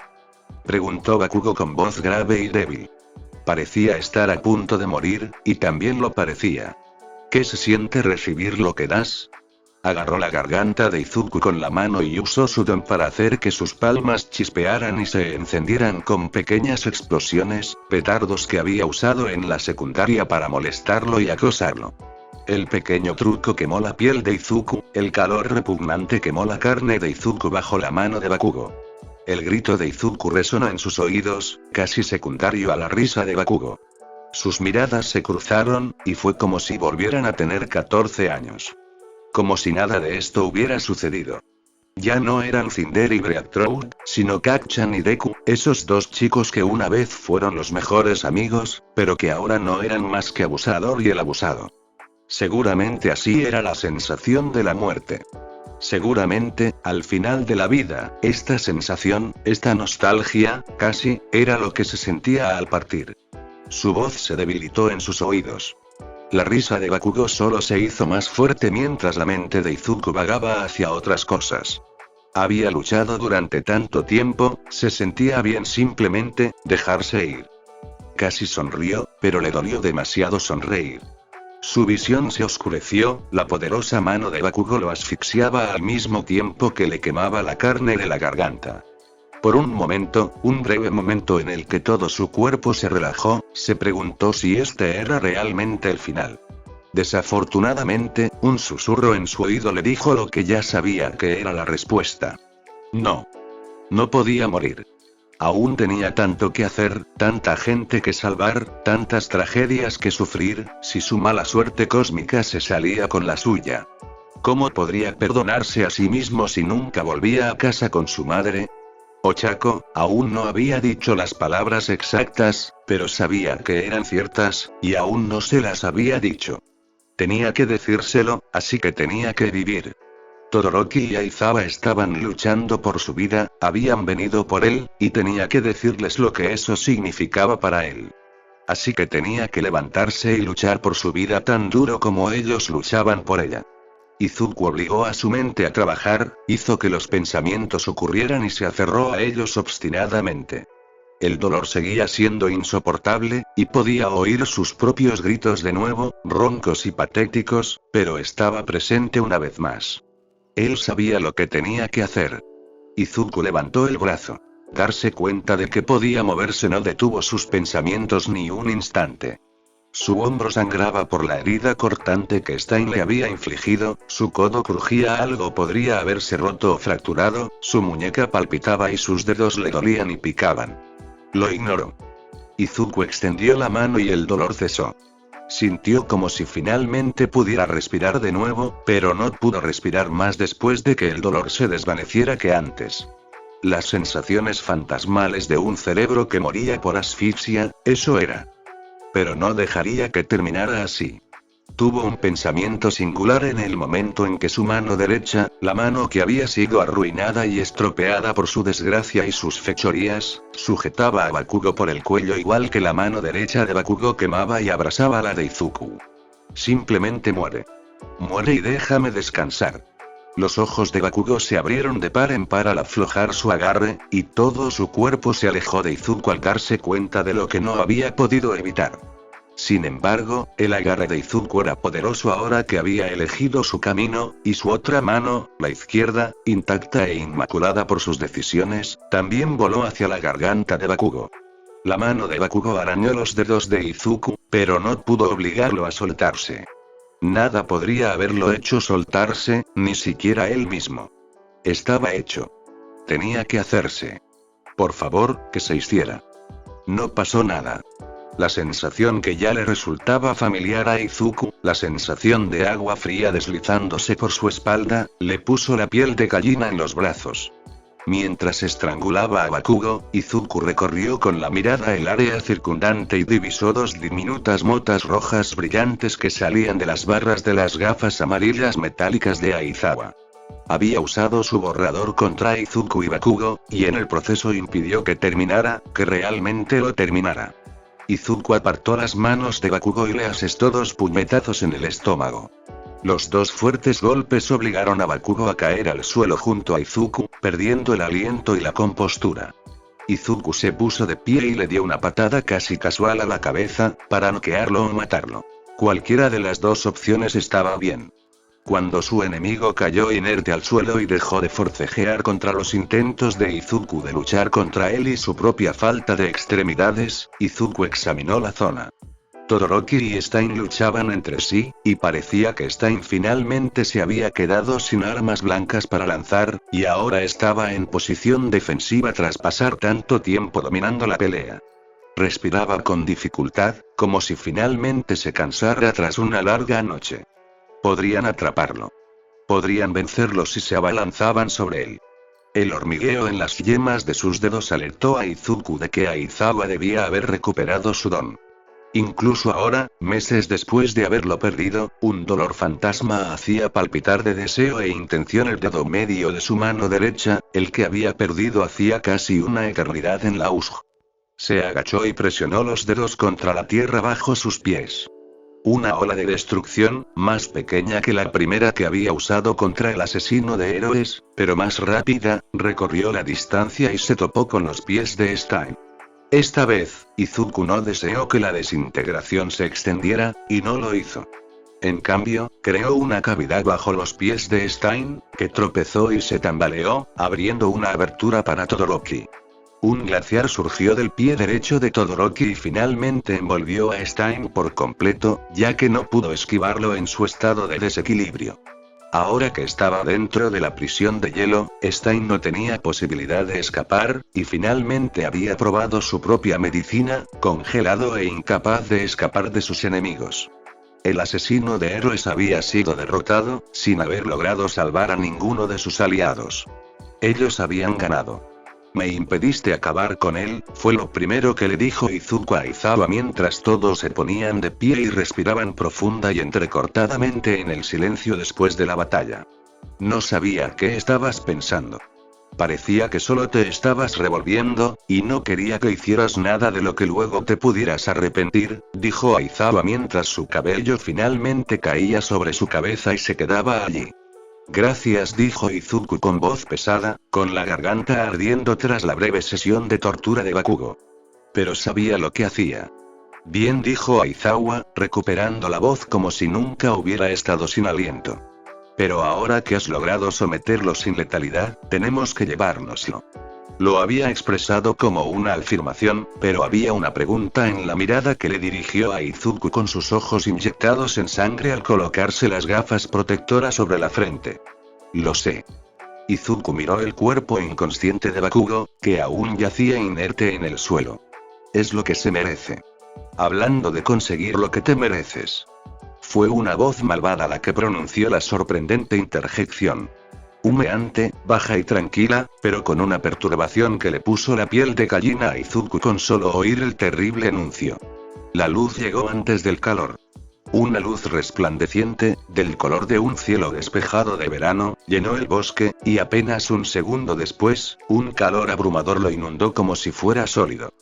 Preguntó Bakugo con voz grave y débil. Parecía estar a punto de morir, y también lo parecía. ¿Qué se siente recibir lo que das? Agarró la garganta de Izuku con la mano y usó su don para hacer que sus palmas chispearan y se encendieran con pequeñas explosiones, petardos que había usado en la secundaria para molestarlo y acosarlo. El pequeño truco quemó la piel de Izuku, el calor repugnante quemó la carne de Izuku bajo la mano de Bakugo. El grito de Izuku resonó en sus oídos, casi secundario a la risa de Bakugo. Sus miradas se cruzaron, y fue como si volvieran a tener 14 años. Como si nada de esto hubiera sucedido. Ya no eran Cinder y Breakthrough, sino Kacchan y Deku, esos dos chicos que una vez fueron los mejores amigos, pero que ahora no eran más que abusador y el abusado. Seguramente así era la sensación de la muerte. Seguramente, al final de la vida, esta sensación, esta nostalgia, casi, era lo que se sentía al partir. Su voz se debilitó en sus oídos. La risa de Bakugo solo se hizo más fuerte mientras la mente de Izuku vagaba hacia otras cosas. Había luchado durante tanto tiempo, se sentía bien simplemente, dejarse ir. Casi sonrió, pero le dolió demasiado sonreír. Su visión se oscureció, la poderosa mano de Bakugo lo asfixiaba al mismo tiempo que le quemaba la carne de la garganta. Por un momento, un breve momento en el que todo su cuerpo se relajó, se preguntó si este era realmente el final. Desafortunadamente, un susurro en su oído le dijo lo que ya sabía que era la respuesta. No. No podía morir. Aún tenía tanto que hacer, tanta gente que salvar, tantas tragedias que sufrir, si su mala suerte cósmica se salía con la suya. ¿Cómo podría perdonarse a sí mismo si nunca volvía a casa con su madre? Ochako, aún no había dicho las palabras exactas, pero sabía que eran ciertas, y aún no se las había dicho. Tenía que decírselo, así que tenía que vivir. Todoroki y Aizawa estaban luchando por su vida, habían venido por él, y tenía que decirles lo que eso significaba para él. Así que tenía que levantarse y luchar por su vida tan duro como ellos luchaban por ella. Izuku obligó a su mente a trabajar, hizo que los pensamientos ocurrieran y se aferró a ellos obstinadamente. El dolor seguía siendo insoportable, y podía oír sus propios gritos de nuevo, roncos y patéticos, pero estaba presente una vez más. Él sabía lo que tenía que hacer. Izuku levantó el brazo. Darse cuenta de que podía moverse no detuvo sus pensamientos ni un instante. Su hombro sangraba por la herida cortante que Stein le había infligido, su codo crujía, algo podría haberse roto o fracturado, su muñeca palpitaba y sus dedos le dolían y picaban. Lo ignoró. Izuku extendió la mano y el dolor cesó. Sintió como si finalmente pudiera respirar de nuevo, pero no pudo respirar más después de que el dolor se desvaneciera que antes. Las sensaciones fantasmales de un cerebro que moría por asfixia, eso era. Pero no dejaría que terminara así. Tuvo un pensamiento singular en el momento en que su mano derecha, la mano que había sido arruinada y estropeada por su desgracia y sus fechorías, sujetaba a Bakugo por el cuello igual que la mano derecha de Bakugo quemaba y abrasaba la de Izuku. Simplemente muere. Muere y déjame descansar. Los ojos de Bakugo se abrieron de par en par al aflojar su agarre, y todo su cuerpo se alejó de Izuku al darse cuenta de lo que no había podido evitar. Sin embargo, el agarre de Izuku era poderoso ahora que había elegido su camino, y su otra mano, la izquierda, intacta e inmaculada por sus decisiones, también voló hacia la garganta de Bakugo. La mano de Bakugo arañó los dedos de Izuku, pero no pudo obligarlo a soltarse. Nada podría haberlo hecho soltarse, ni siquiera él mismo. Estaba hecho. Tenía que hacerse. Por favor, que se hiciera. No pasó nada. La sensación que ya le resultaba familiar a Izuku, la sensación de agua fría deslizándose por su espalda, le puso la piel de gallina en los brazos. Mientras estrangulaba a Bakugo, Izuku recorrió con la mirada el área circundante y divisó dos diminutas motas rojas brillantes que salían de las barras de las gafas amarillas metálicas de Aizawa. Había usado su borrador contra Izuku y Bakugo, y en el proceso impidió que terminara, que realmente lo terminara. Izuku apartó las manos de Bakugo y le asestó 2 puñetazos en el estómago. Los 2 fuertes golpes obligaron a Bakugo a caer al suelo junto a Izuku, perdiendo el aliento y la compostura. Izuku se puso de pie y le dio una patada casi casual a la cabeza, para noquearlo o matarlo. Cualquiera de las 2 opciones estaba bien. Cuando su enemigo cayó inerte al suelo y dejó de forcejear contra los intentos de Izuku de luchar contra él y su propia falta de extremidades, Izuku examinó la zona. Todoroki y Stein luchaban entre sí, y parecía que Stein finalmente se había quedado sin armas blancas para lanzar, y ahora estaba en posición defensiva tras pasar tanto tiempo dominando la pelea. Respiraba con dificultad, como si finalmente se cansara tras una larga noche. Podrían atraparlo. Podrían vencerlo si se abalanzaban sobre él. El hormigueo en las yemas de sus dedos alertó a Izuku de que Aizawa debía haber recuperado su don. Incluso ahora, meses después de haberlo perdido, un dolor fantasma hacía palpitar de deseo e intención el dedo medio de su mano derecha, el que había perdido hacía casi una eternidad en la USG. Se agachó y presionó los dedos contra la tierra bajo sus pies. Una ola de destrucción, más pequeña que la primera que había usado contra el asesino de héroes, pero más rápida, recorrió la distancia y se topó con los pies de Stein. Esta vez, Izuku no deseó que la desintegración se extendiera, y no lo hizo. En cambio, creó una cavidad bajo los pies de Stein, que tropezó y se tambaleó, abriendo una abertura para Todoroki. Un glaciar surgió del pie derecho de Todoroki y finalmente envolvió a Stein por completo, ya que no pudo esquivarlo en su estado de desequilibrio. Ahora que estaba dentro de la prisión de hielo, Stein no tenía posibilidad de escapar, y finalmente había probado su propia medicina, congelado e incapaz de escapar de sus enemigos. El asesino de héroes había sido derrotado, sin haber logrado salvar a ninguno de sus aliados. Ellos habían ganado. Me impediste acabar con él, fue lo primero que le dijo Izuku a Aizawa mientras todos se ponían de pie y respiraban profunda y entrecortadamente en el silencio después de la batalla. No sabía qué estabas pensando. Parecía que solo te estabas revolviendo, y no quería que hicieras nada de lo que luego te pudieras arrepentir, dijo Aizawa mientras su cabello finalmente caía sobre su cabeza y se quedaba allí. Gracias, dijo Izuku con voz pesada, con la garganta ardiendo tras la breve sesión de tortura de Bakugo. Pero sabía lo que hacía. Bien, dijo Aizawa, recuperando la voz como si nunca hubiera estado sin aliento. Pero ahora que has logrado someterlo sin letalidad, tenemos que llevárnoslo. Lo había expresado como una afirmación, pero había una pregunta en la mirada que le dirigió a Izuku con sus ojos inyectados en sangre al colocarse las gafas protectoras sobre la frente. Lo sé. Izuku miró el cuerpo inconsciente de Bakugo, que aún yacía inerte en el suelo. Es lo que se merece. Hablando de conseguir lo que te mereces. Fue una voz malvada la que pronunció la sorprendente interjección. Humeante, baja y tranquila, pero con una perturbación que le puso la piel de gallina a Izuku con solo oír el terrible anuncio. La luz llegó antes del calor. Una luz resplandeciente, del color de un cielo despejado de verano, llenó el bosque, y apenas un segundo después, un calor abrumador lo inundó como si fuera sólido.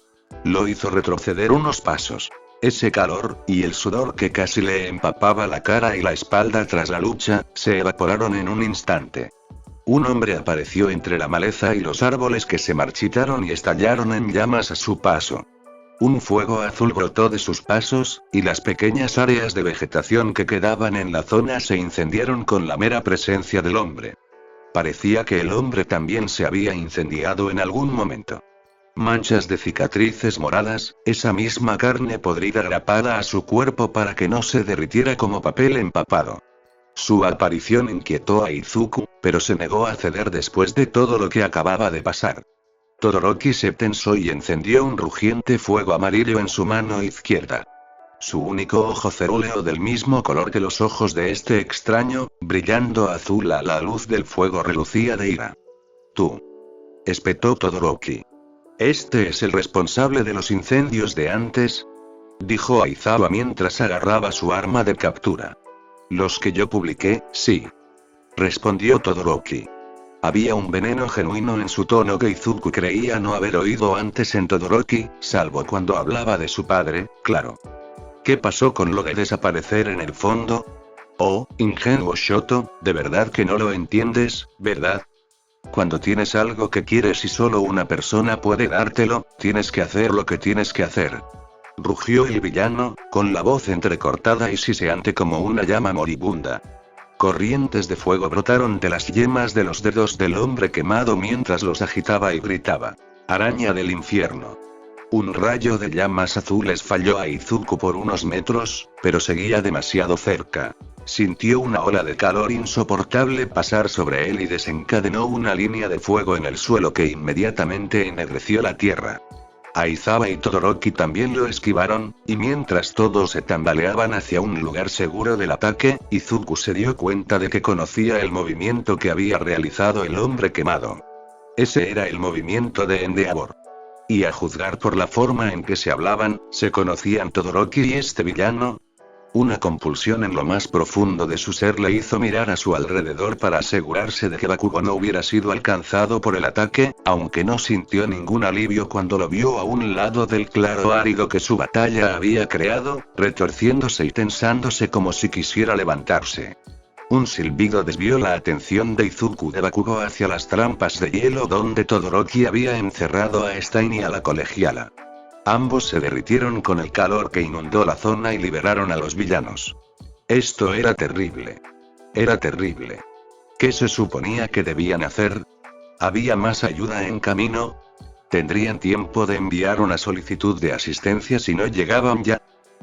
Lo hizo retroceder unos pasos. Ese calor, y el sudor que casi le empapaba la cara y la espalda tras la lucha, se evaporaron en un instante. Un hombre apareció entre la maleza y los árboles que se marchitaron y estallaron en llamas a su paso. Un fuego azul brotó de sus pasos, y las pequeñas áreas de vegetación que quedaban en la zona se incendiaron con la mera presencia del hombre. Parecía que el hombre también se había incendiado en algún momento. Manchas de cicatrices moradas, esa misma carne podrida grapada a su cuerpo para que no se derritiera como papel empapado. Su aparición inquietó a Izuku, pero se negó a ceder después de todo lo que acababa de pasar. Todoroki se tensó y encendió un rugiente fuego amarillo en su mano izquierda. Su único ojo cerúleo del mismo color que los ojos de este extraño, brillando azul a la luz del fuego, relucía de ira. Tú. Espetó Todoroki. ¿Este es el responsable de los incendios de antes? Dijo Aizawa mientras agarraba su arma de captura. Los que yo publiqué, sí. respondió Todoroki. Había un veneno genuino en su tono que Izuku creía no haber oído antes en Todoroki, salvo cuando hablaba de su padre, claro. ¿Qué pasó con lo de desaparecer en el fondo? Oh, ingenuo Shoto, de verdad que no lo entiendes, ¿verdad? Cuando tienes algo que quieres y solo una persona puede dártelo, tienes que hacer lo que tienes que hacer. Rugió el villano, con la voz entrecortada y siseante como una llama moribunda. Corrientes de fuego brotaron de las yemas de los dedos del hombre quemado mientras los agitaba y gritaba. Araña del infierno. Un rayo de llamas azules falló a Izuku por unos metros, pero seguía demasiado cerca. Sintió una ola de calor insoportable pasar sobre él y desencadenó una línea de fuego en el suelo que inmediatamente ennegreció la tierra. Aizawa y Todoroki también lo esquivaron, y mientras todos se tambaleaban hacia un lugar seguro del ataque, Izuku se dio cuenta de que conocía el movimiento que había realizado el hombre quemado. Ese era el movimiento de Endeavor. Y a juzgar por la forma en que se hablaban, se conocían Todoroki y este villano. Una compulsión en lo más profundo de su ser le hizo mirar a su alrededor para asegurarse de que Bakugo no hubiera sido alcanzado por el ataque, aunque no sintió ningún alivio cuando lo vio a un lado del claro árido que su batalla había creado, retorciéndose y tensándose como si quisiera levantarse. Un silbido desvió la atención de Izuku de Bakugo hacia las trampas de hielo donde Todoroki había encerrado a Stein y a la colegiala. Ambos se derritieron con el calor que inundó la zona y liberaron a los villanos. Esto era terrible. Era terrible. ¿Qué se suponía que debían hacer? ¿Había más ayuda en camino? ¿Tendrían tiempo de enviar una solicitud de asistencia si no llegaban ya?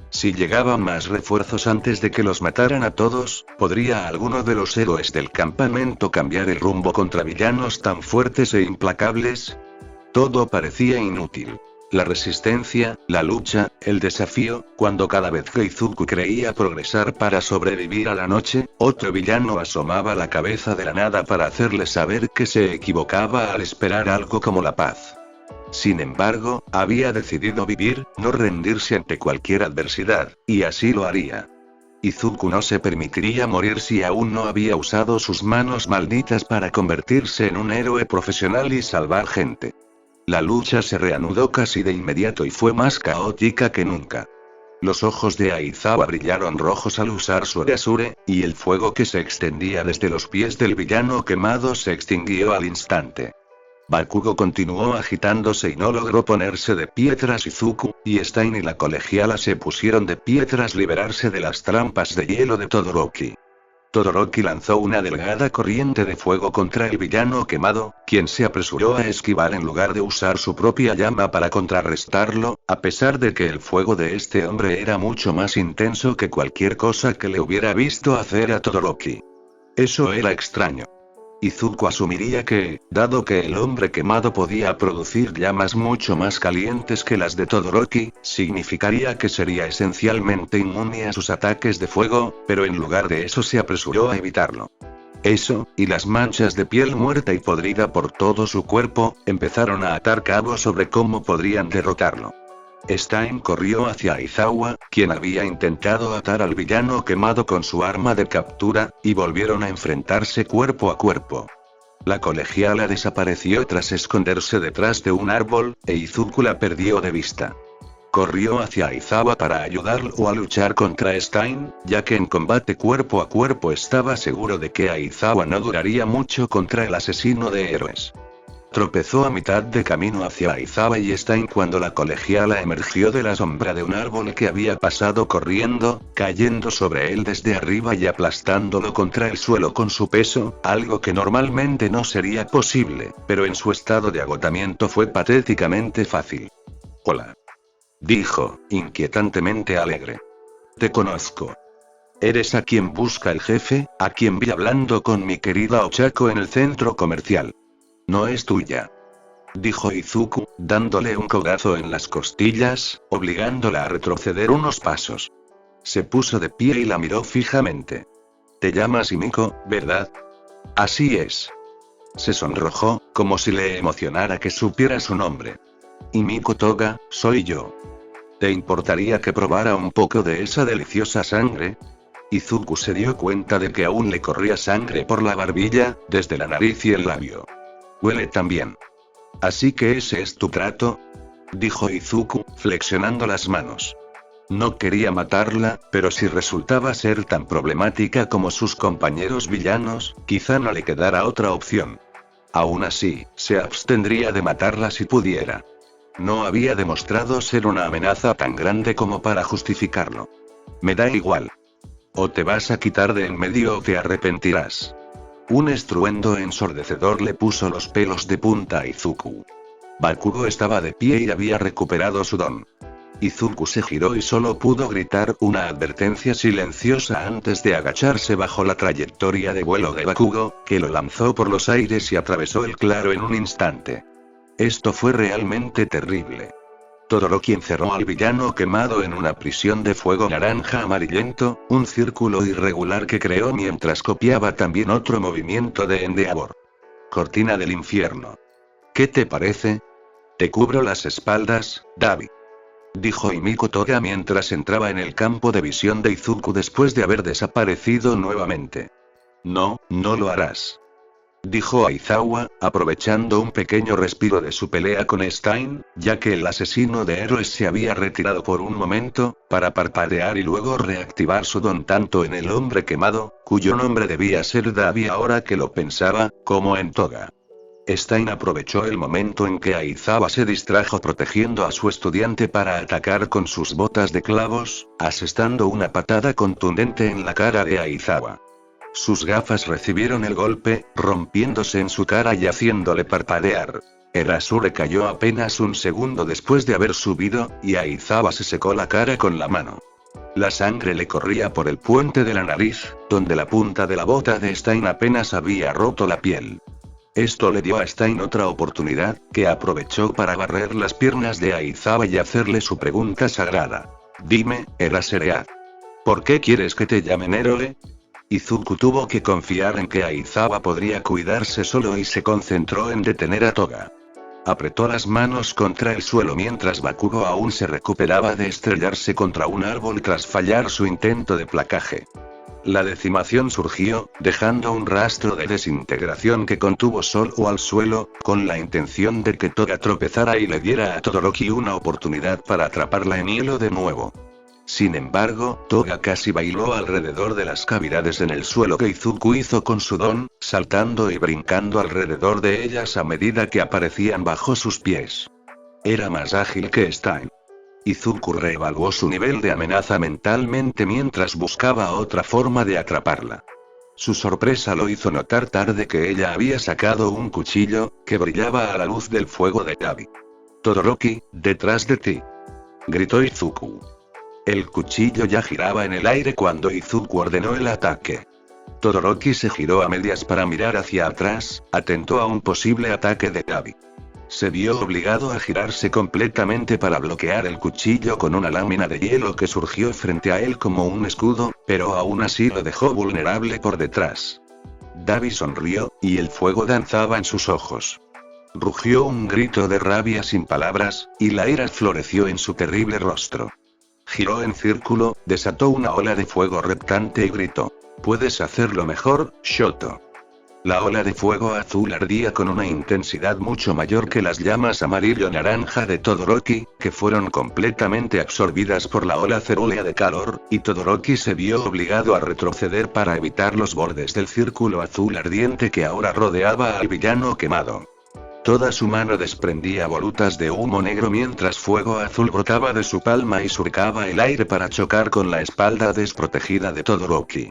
Si llegaban más refuerzos antes de que los mataran a todos, ¿podría alguno de los héroes del campamento cambiar el rumbo contra villanos tan fuertes e implacables? Todo parecía inútil. La resistencia, la lucha, el desafío, cuando cada vez que Izuku creía progresar para sobrevivir a la noche, otro villano asomaba la cabeza de la nada para hacerle saber que se equivocaba al esperar algo como la paz. Sin embargo, había decidido vivir, no rendirse ante cualquier adversidad, y así lo haría. Izuku no se permitiría morir si aún no había usado sus manos malditas para convertirse en un héroe profesional y salvar gente. La lucha se reanudó casi de inmediato y fue más caótica que nunca. Los ojos de Aizawa brillaron rojos al usar su Erasure, y el fuego que se extendía desde los pies del villano quemado se extinguió al instante. Bakugo continuó agitándose y no logró ponerse de pie tras Izuku, y Stein y la colegiala se pusieron de pie tras liberarse de las trampas de hielo de Todoroki. Todoroki lanzó una delgada corriente de fuego contra el villano quemado, quien se apresuró a esquivar en lugar de usar su propia llama para contrarrestarlo, a pesar de que el fuego de este hombre era mucho más intenso que cualquier cosa que le hubiera visto hacer a Todoroki. Eso era extraño. Izuku asumiría que, dado que el hombre quemado podía producir llamas mucho más calientes que las de Todoroki, significaría que sería esencialmente inmune a sus ataques de fuego, pero en lugar de eso se apresuró a evitarlo. Eso, y las manchas de piel muerta y podrida por todo su cuerpo, empezaron a atar cabos sobre cómo podrían derrotarlo. Stein corrió hacia Aizawa, quien había intentado atar al villano quemado con su arma de captura, y volvieron a enfrentarse cuerpo a cuerpo. La colegiala desapareció tras esconderse detrás de un árbol, e Izuku la perdió de vista. Corrió hacia Aizawa para ayudarlo a luchar contra Stein, ya que en combate cuerpo a cuerpo estaba seguro de que Aizawa no duraría mucho contra el asesino de héroes. Tropezó a mitad de camino hacia Aizawa y Stein cuando la colegiala emergió de la sombra de un árbol que había pasado corriendo, cayendo sobre él desde arriba y aplastándolo contra el suelo con su peso, algo que normalmente no sería posible, pero en su estado de agotamiento fue patéticamente fácil. «Hola», dijo, inquietantemente alegre. «Te conozco. Eres a quien busca el jefe, a quien vi hablando con mi querida Ochako en el centro comercial. No es tuya», dijo Izuku, dándole un codazo en las costillas, obligándola a retroceder unos pasos. Se puso de pie y la miró fijamente. «Te llamas Himiko, ¿verdad?» «Así es». Se sonrojó, como si le emocionara que supiera su nombre. «Himiko Toga, soy yo. ¿Te importaría que probara un poco de esa deliciosa sangre?» Izuku se dio cuenta de que aún le corría sangre por la barbilla, desde la nariz y el labio. Huele también. ¿Así que ese es tu trato?, dijo Izuku, flexionando las manos. No quería matarla, pero si resultaba ser tan problemática como sus compañeros villanos, quizá no le quedara otra opción. Aún así, se abstendría de matarla si pudiera. No había demostrado ser una amenaza tan grande como para justificarlo. Me da igual. O te vas a quitar de en medio o te arrepentirás. Un estruendo ensordecedor le puso los pelos de punta a Izuku. Bakugo estaba de pie y había recuperado su don. Izuku se giró y solo pudo gritar una advertencia silenciosa antes de agacharse bajo la trayectoria de vuelo de Bakugo, que lo lanzó por los aires y atravesó el claro en un instante. Esto fue realmente terrible. Todoroki encerró al villano quemado en una prisión de fuego naranja amarillento, un círculo irregular que creó mientras copiaba también otro movimiento de Endeavor. Cortina del infierno. ¿Qué te parece? Te cubro las espaldas, Dabi, dijo Himiko Toga mientras entraba en el campo de visión de Izuku después de haber desaparecido nuevamente. No, no lo harás, dijo Aizawa, aprovechando un pequeño respiro de su pelea con Stein, ya que el asesino de héroes se había retirado por un momento, para parpadear y luego reactivar su don tanto en el hombre quemado, cuyo nombre debía ser Dabi ahora que lo pensaba, como en Toga. Stein aprovechó el momento en que Aizawa se distrajo protegiendo a su estudiante para atacar con sus botas de clavos, asestando una patada contundente en la cara de Aizawa. Sus gafas recibieron el golpe, rompiéndose en su cara y haciéndole parpadear. Erasure cayó apenas un segundo después de haber subido, y Aizawa se secó la cara con la mano. La sangre le corría por el puente de la nariz, donde la punta de la bota de Stein apenas había roto la piel. Esto le dio a Stein otra oportunidad, que aprovechó para barrer las piernas de Aizawa y hacerle su pregunta sagrada. Dime, Erasure, ¿por qué quieres que te llamen héroe? Izuku tuvo que confiar en que Aizawa podría cuidarse solo y se concentró en detener a Toga. Apretó las manos contra el suelo mientras Bakugo aún se recuperaba de estrellarse contra un árbol tras fallar su intento de placaje. La decimación surgió, dejando un rastro de desintegración que contuvo solo al suelo, con la intención de que Toga tropezara y le diera a Todoroki una oportunidad para atraparla en hielo de nuevo. Sin embargo, Toga casi bailó alrededor de las cavidades en el suelo que Izuku hizo con su don, saltando y brincando alrededor de ellas a medida que aparecían bajo sus pies. Era más ágil que Stein. Izuku reevaluó su nivel de amenaza mentalmente mientras buscaba otra forma de atraparla. Su sorpresa lo hizo notar tarde que ella había sacado un cuchillo, que brillaba a la luz del fuego de Dabi. Todoroki, detrás de ti, gritó Izuku. El cuchillo ya giraba en el aire cuando Izuku ordenó el ataque. Todoroki se giró a medias para mirar hacia atrás, atento a un posible ataque de Dabi. Se vio obligado a girarse completamente para bloquear el cuchillo con una lámina de hielo que surgió frente a él como un escudo, pero aún así lo dejó vulnerable por detrás. Dabi sonrió, y el fuego danzaba en sus ojos. Rugió un grito de rabia sin palabras, y la ira floreció en su terrible rostro. Giró en círculo, desató una ola de fuego reptante y gritó: «Puedes hacerlo mejor, Shoto». La ola de fuego azul ardía con una intensidad mucho mayor que las llamas amarillo-naranja de Todoroki, que fueron completamente absorbidas por la ola cerúlea de calor, y Todoroki se vio obligado a retroceder para evitar los bordes del círculo azul ardiente que ahora rodeaba al villano quemado. Toda su mano desprendía volutas de humo negro mientras fuego azul brotaba de su palma y surcaba el aire para chocar con la espalda desprotegida de Todoroki.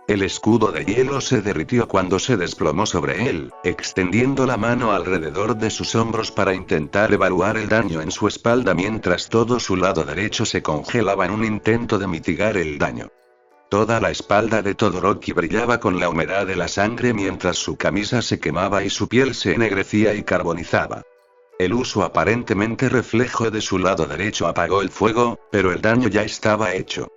El escudo de hielo se derritió cuando se desplomó sobre él, extendiendo la mano alrededor de sus hombros para intentar evaluar el daño en su espalda mientras todo su lado derecho se congelaba en un intento de mitigar el daño. Toda la espalda de Todoroki brillaba con la humedad de la sangre mientras su camisa se quemaba y su piel se ennegrecía y carbonizaba. El uso aparentemente reflejo de su lado derecho apagó el fuego, pero el daño ya estaba hecho.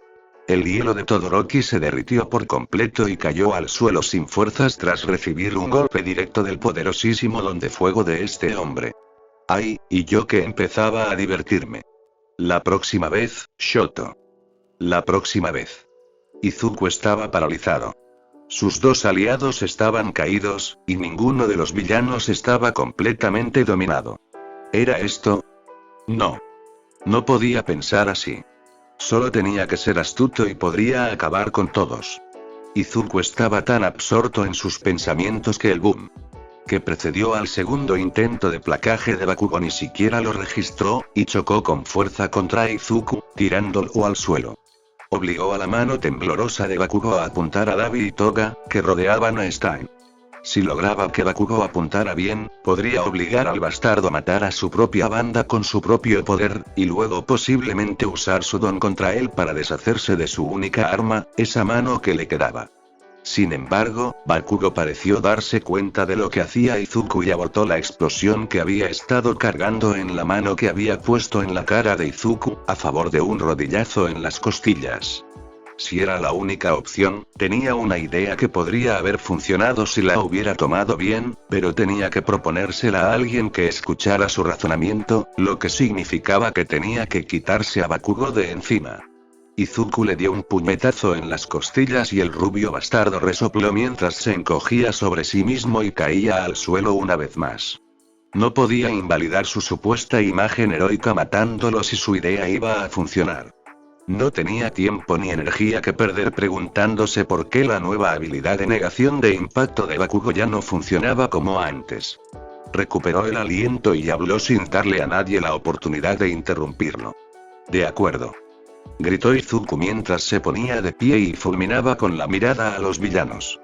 El hielo de Todoroki se derritió por completo y cayó al suelo sin fuerzas tras recibir un golpe directo del poderosísimo don de fuego de este hombre. ¡Ay, y yo que empezaba a divertirme! La próxima vez, Shoto. La próxima vez. Izuku estaba paralizado. Sus dos aliados estaban caídos, y ninguno de los villanos estaba completamente dominado. ¿Era esto? No. No podía pensar así. Solo tenía que ser astuto y podría acabar con todos. Izuku estaba tan absorto en sus pensamientos que el boom que precedió al segundo intento de placaje de Bakugo ni siquiera lo registró, y chocó con fuerza contra Izuku, tirándolo al suelo. Obligó a la mano temblorosa de Bakugo a apuntar a Dabi y Toga, que rodeaban a Stein. Si lograba que Bakugo apuntara bien, podría obligar al bastardo a matar a su propia banda con su propio poder, y luego posiblemente usar su don contra él para deshacerse de su única arma, esa mano que le quedaba. Sin embargo, Bakugo pareció darse cuenta de lo que hacía Izuku y abortó la explosión que había estado cargando en la mano que había puesto en la cara de Izuku, a favor de un rodillazo en las costillas. Si era la única opción, tenía una idea que podría haber funcionado si la hubiera tomado bien, pero tenía que proponérsela a alguien que escuchara su razonamiento, lo que significaba que tenía que quitarse a Bakugo de encima. Izuku le dio un puñetazo en las costillas y el rubio bastardo resopló mientras se encogía sobre sí mismo y caía al suelo una vez más. No podía invalidar su supuesta imagen heroica matándolo si su idea iba a funcionar. No tenía tiempo ni energía que perder preguntándose por qué la nueva habilidad de negación de impacto de Bakugo ya no funcionaba como antes. Recuperó el aliento y habló sin darle a nadie la oportunidad de interrumpirlo. De acuerdo. Gritó Izuku mientras se ponía de pie y fulminaba con la mirada a los villanos.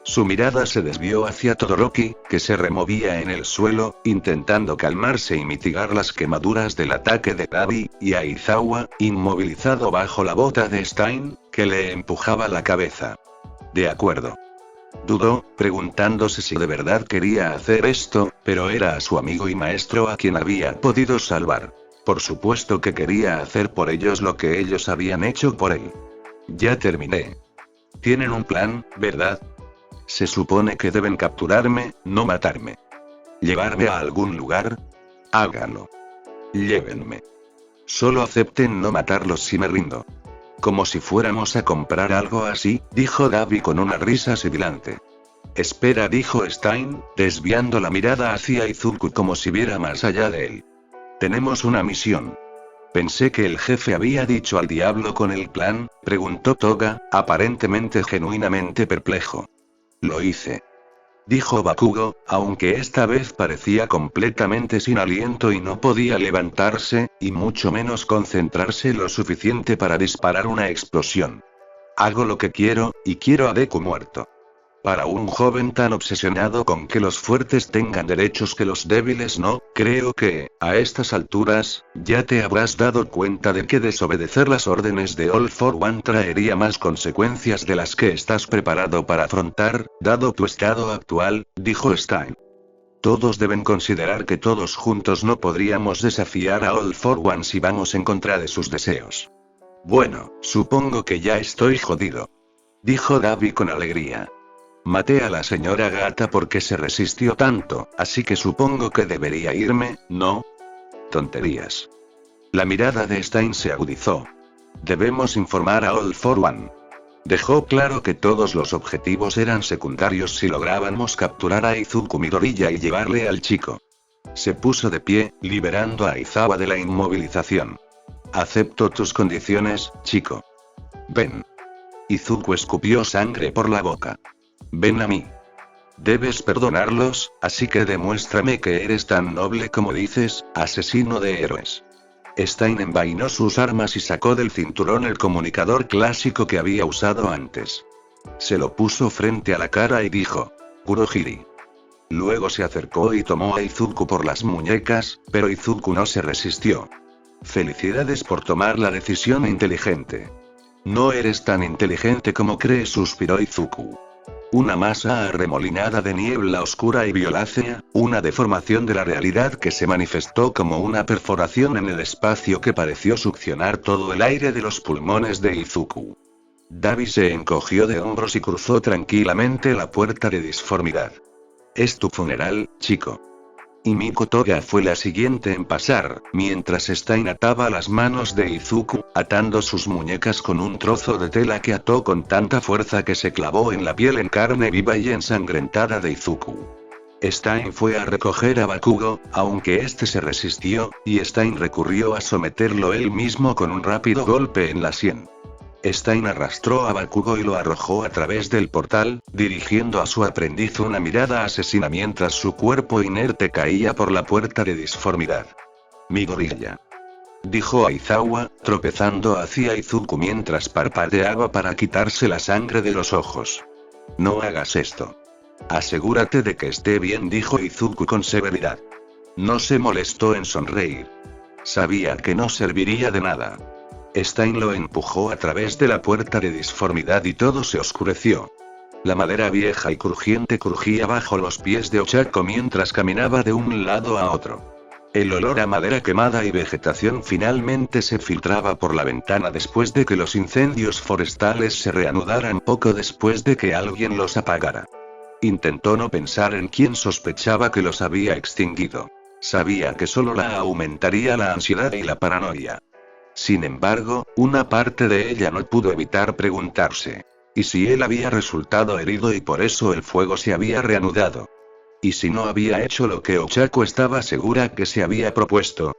Su mirada se desvió hacia Todoroki, que se removía en el suelo, intentando calmarse y mitigar las quemaduras del ataque de Dabi, y a Izawa, inmovilizado bajo la bota de Stein, que le empujaba la cabeza. De acuerdo. Dudó, preguntándose si de verdad quería hacer esto, pero era a su amigo y maestro a quien había podido salvar. Por supuesto que quería hacer por ellos lo que ellos habían hecho por él. Ya terminé. Tienen un plan, ¿verdad? Se supone que deben capturarme, no matarme. ¿Llevarme a algún lugar? Háganlo. Llévenme. Solo acepten no matarlos si me rindo. Como si fuéramos a comprar algo así, dijo Dabi con una risa sibilante. Espera, dijo Stein, desviando la mirada hacia Izuku como si viera más allá de él. Tenemos una misión. Pensé que el jefe había dicho al diablo con el plan, preguntó Toga, aparentemente genuinamente perplejo. Lo hice. Dijo Bakugo, aunque esta vez parecía completamente sin aliento y no podía levantarse, y mucho menos concentrarse lo suficiente para disparar una explosión. Hago lo que quiero, y quiero a Deku muerto. Para un joven tan obsesionado con que los fuertes tengan derechos que los débiles no, creo que, a estas alturas, ya te habrás dado cuenta de que desobedecer las órdenes de All for One traería más consecuencias de las que estás preparado para afrontar, dado tu estado actual, dijo Stein. Todos deben considerar que todos juntos no podríamos desafiar a All for One si vamos en contra de sus deseos. Bueno, supongo que ya estoy jodido. Dijo Dabi con alegría. Maté a la señora Gata porque se resistió tanto, así que supongo que debería irme, ¿no? Tonterías. La mirada de Stein se agudizó. Debemos informar a All for One. Dejó claro que todos los objetivos eran secundarios si lográbamos capturar a Izuku Midoriya y llevarle al chico. Se puso de pie, liberando a Izawa de la inmovilización. Acepto tus condiciones, chico. Ven. Izuku escupió sangre por la boca. Ven a mí. Debes perdonarlos, así que demuéstrame que eres tan noble como dices, asesino de héroes. Stein envainó sus armas y sacó del cinturón el comunicador clásico que había usado antes. Se lo puso frente a la cara y dijo: Kurohiri. Luego se acercó y tomó a Izuku por las muñecas, pero Izuku no se resistió. Felicidades por tomar la decisión inteligente. No eres tan inteligente como crees, suspiró Izuku. Una masa arremolinada de niebla oscura y violácea, una deformación de la realidad que se manifestó como una perforación en el espacio que pareció succionar todo el aire de los pulmones de Izuku. Dabi se encogió de hombros y cruzó tranquilamente la puerta de disformidad. Es tu funeral, chico. Y Miko Toga fue la siguiente en pasar, mientras Stein ataba las manos de Izuku, atando sus muñecas con un trozo de tela que ató con tanta fuerza que se clavó en la piel en carne viva y ensangrentada de Izuku. Stein fue a recoger a Bakugo, aunque este se resistió, y Stein recurrió a someterlo él mismo con un rápido golpe en la sien. Stein arrastró a Bakugo y lo arrojó a través del portal, dirigiendo a su aprendiz una mirada asesina mientras su cuerpo inerte caía por la puerta de disformidad. «Mi gorilla», dijo Aizawa, tropezando hacia Izuku mientras parpadeaba para quitarse la sangre de los ojos. «No hagas esto. Asegúrate de que esté bien», dijo Izuku con severidad. No se molestó en sonreír. Sabía que no serviría de nada. Stein lo empujó a través de la puerta de disformidad y todo se oscureció. La madera vieja y crujiente crujía bajo los pies de Ochako mientras caminaba de un lado a otro. El olor a madera quemada y vegetación finalmente se filtraba por la ventana después de que los incendios forestales se reanudaran poco después de que alguien los apagara. Intentó no pensar en quién sospechaba que los había extinguido. Sabía que solo la aumentaría la ansiedad y la paranoia. Sin embargo, una parte de ella no pudo evitar preguntarse. ¿Y si él había resultado herido y por eso el fuego se había reanudado? ¿Y si no había hecho lo que Ochako estaba segura que se había propuesto?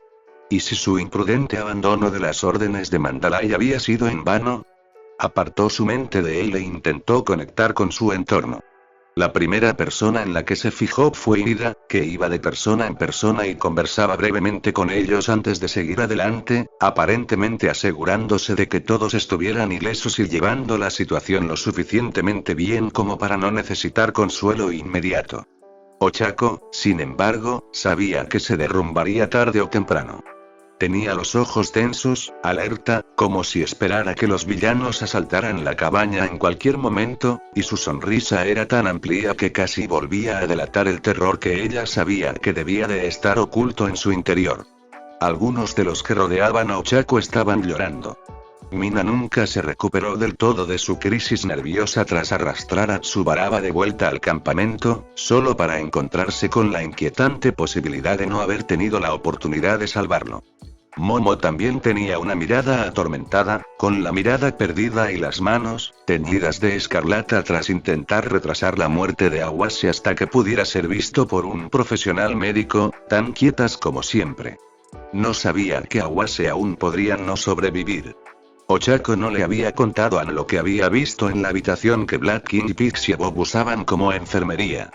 ¿Y si su imprudente abandono de las órdenes de Mandalay había sido en vano? Apartó su mente de él e intentó conectar con su entorno. La primera persona en la que se fijó fue Ida, que iba de persona en persona y conversaba brevemente con ellos antes de seguir adelante, aparentemente asegurándose de que todos estuvieran ilesos y llevando la situación lo suficientemente bien como para no necesitar consuelo inmediato. Ochako, sin embargo, sabía que se derrumbaría tarde o temprano. Tenía los ojos tensos, alerta, como si esperara que los villanos asaltaran la cabaña en cualquier momento, y su sonrisa era tan amplia que casi volvía a delatar el terror que ella sabía que debía de estar oculto en su interior. Algunos de los que rodeaban a Ochako estaban llorando. Mina nunca se recuperó del todo de su crisis nerviosa tras arrastrar a Tsubaraba de vuelta al campamento, solo para encontrarse con la inquietante posibilidad de no haber tenido la oportunidad de salvarlo. Momo también tenía una mirada atormentada, con la mirada perdida y las manos, teñidas de escarlata tras intentar retrasar la muerte de Awase hasta que pudiera ser visto por un profesional médico, tan quietas como siempre. No sabía que Awase aún podría no sobrevivir. Ochako no le había contado a lo que había visto en la habitación que Black King y Pixie Bob usaban como enfermería.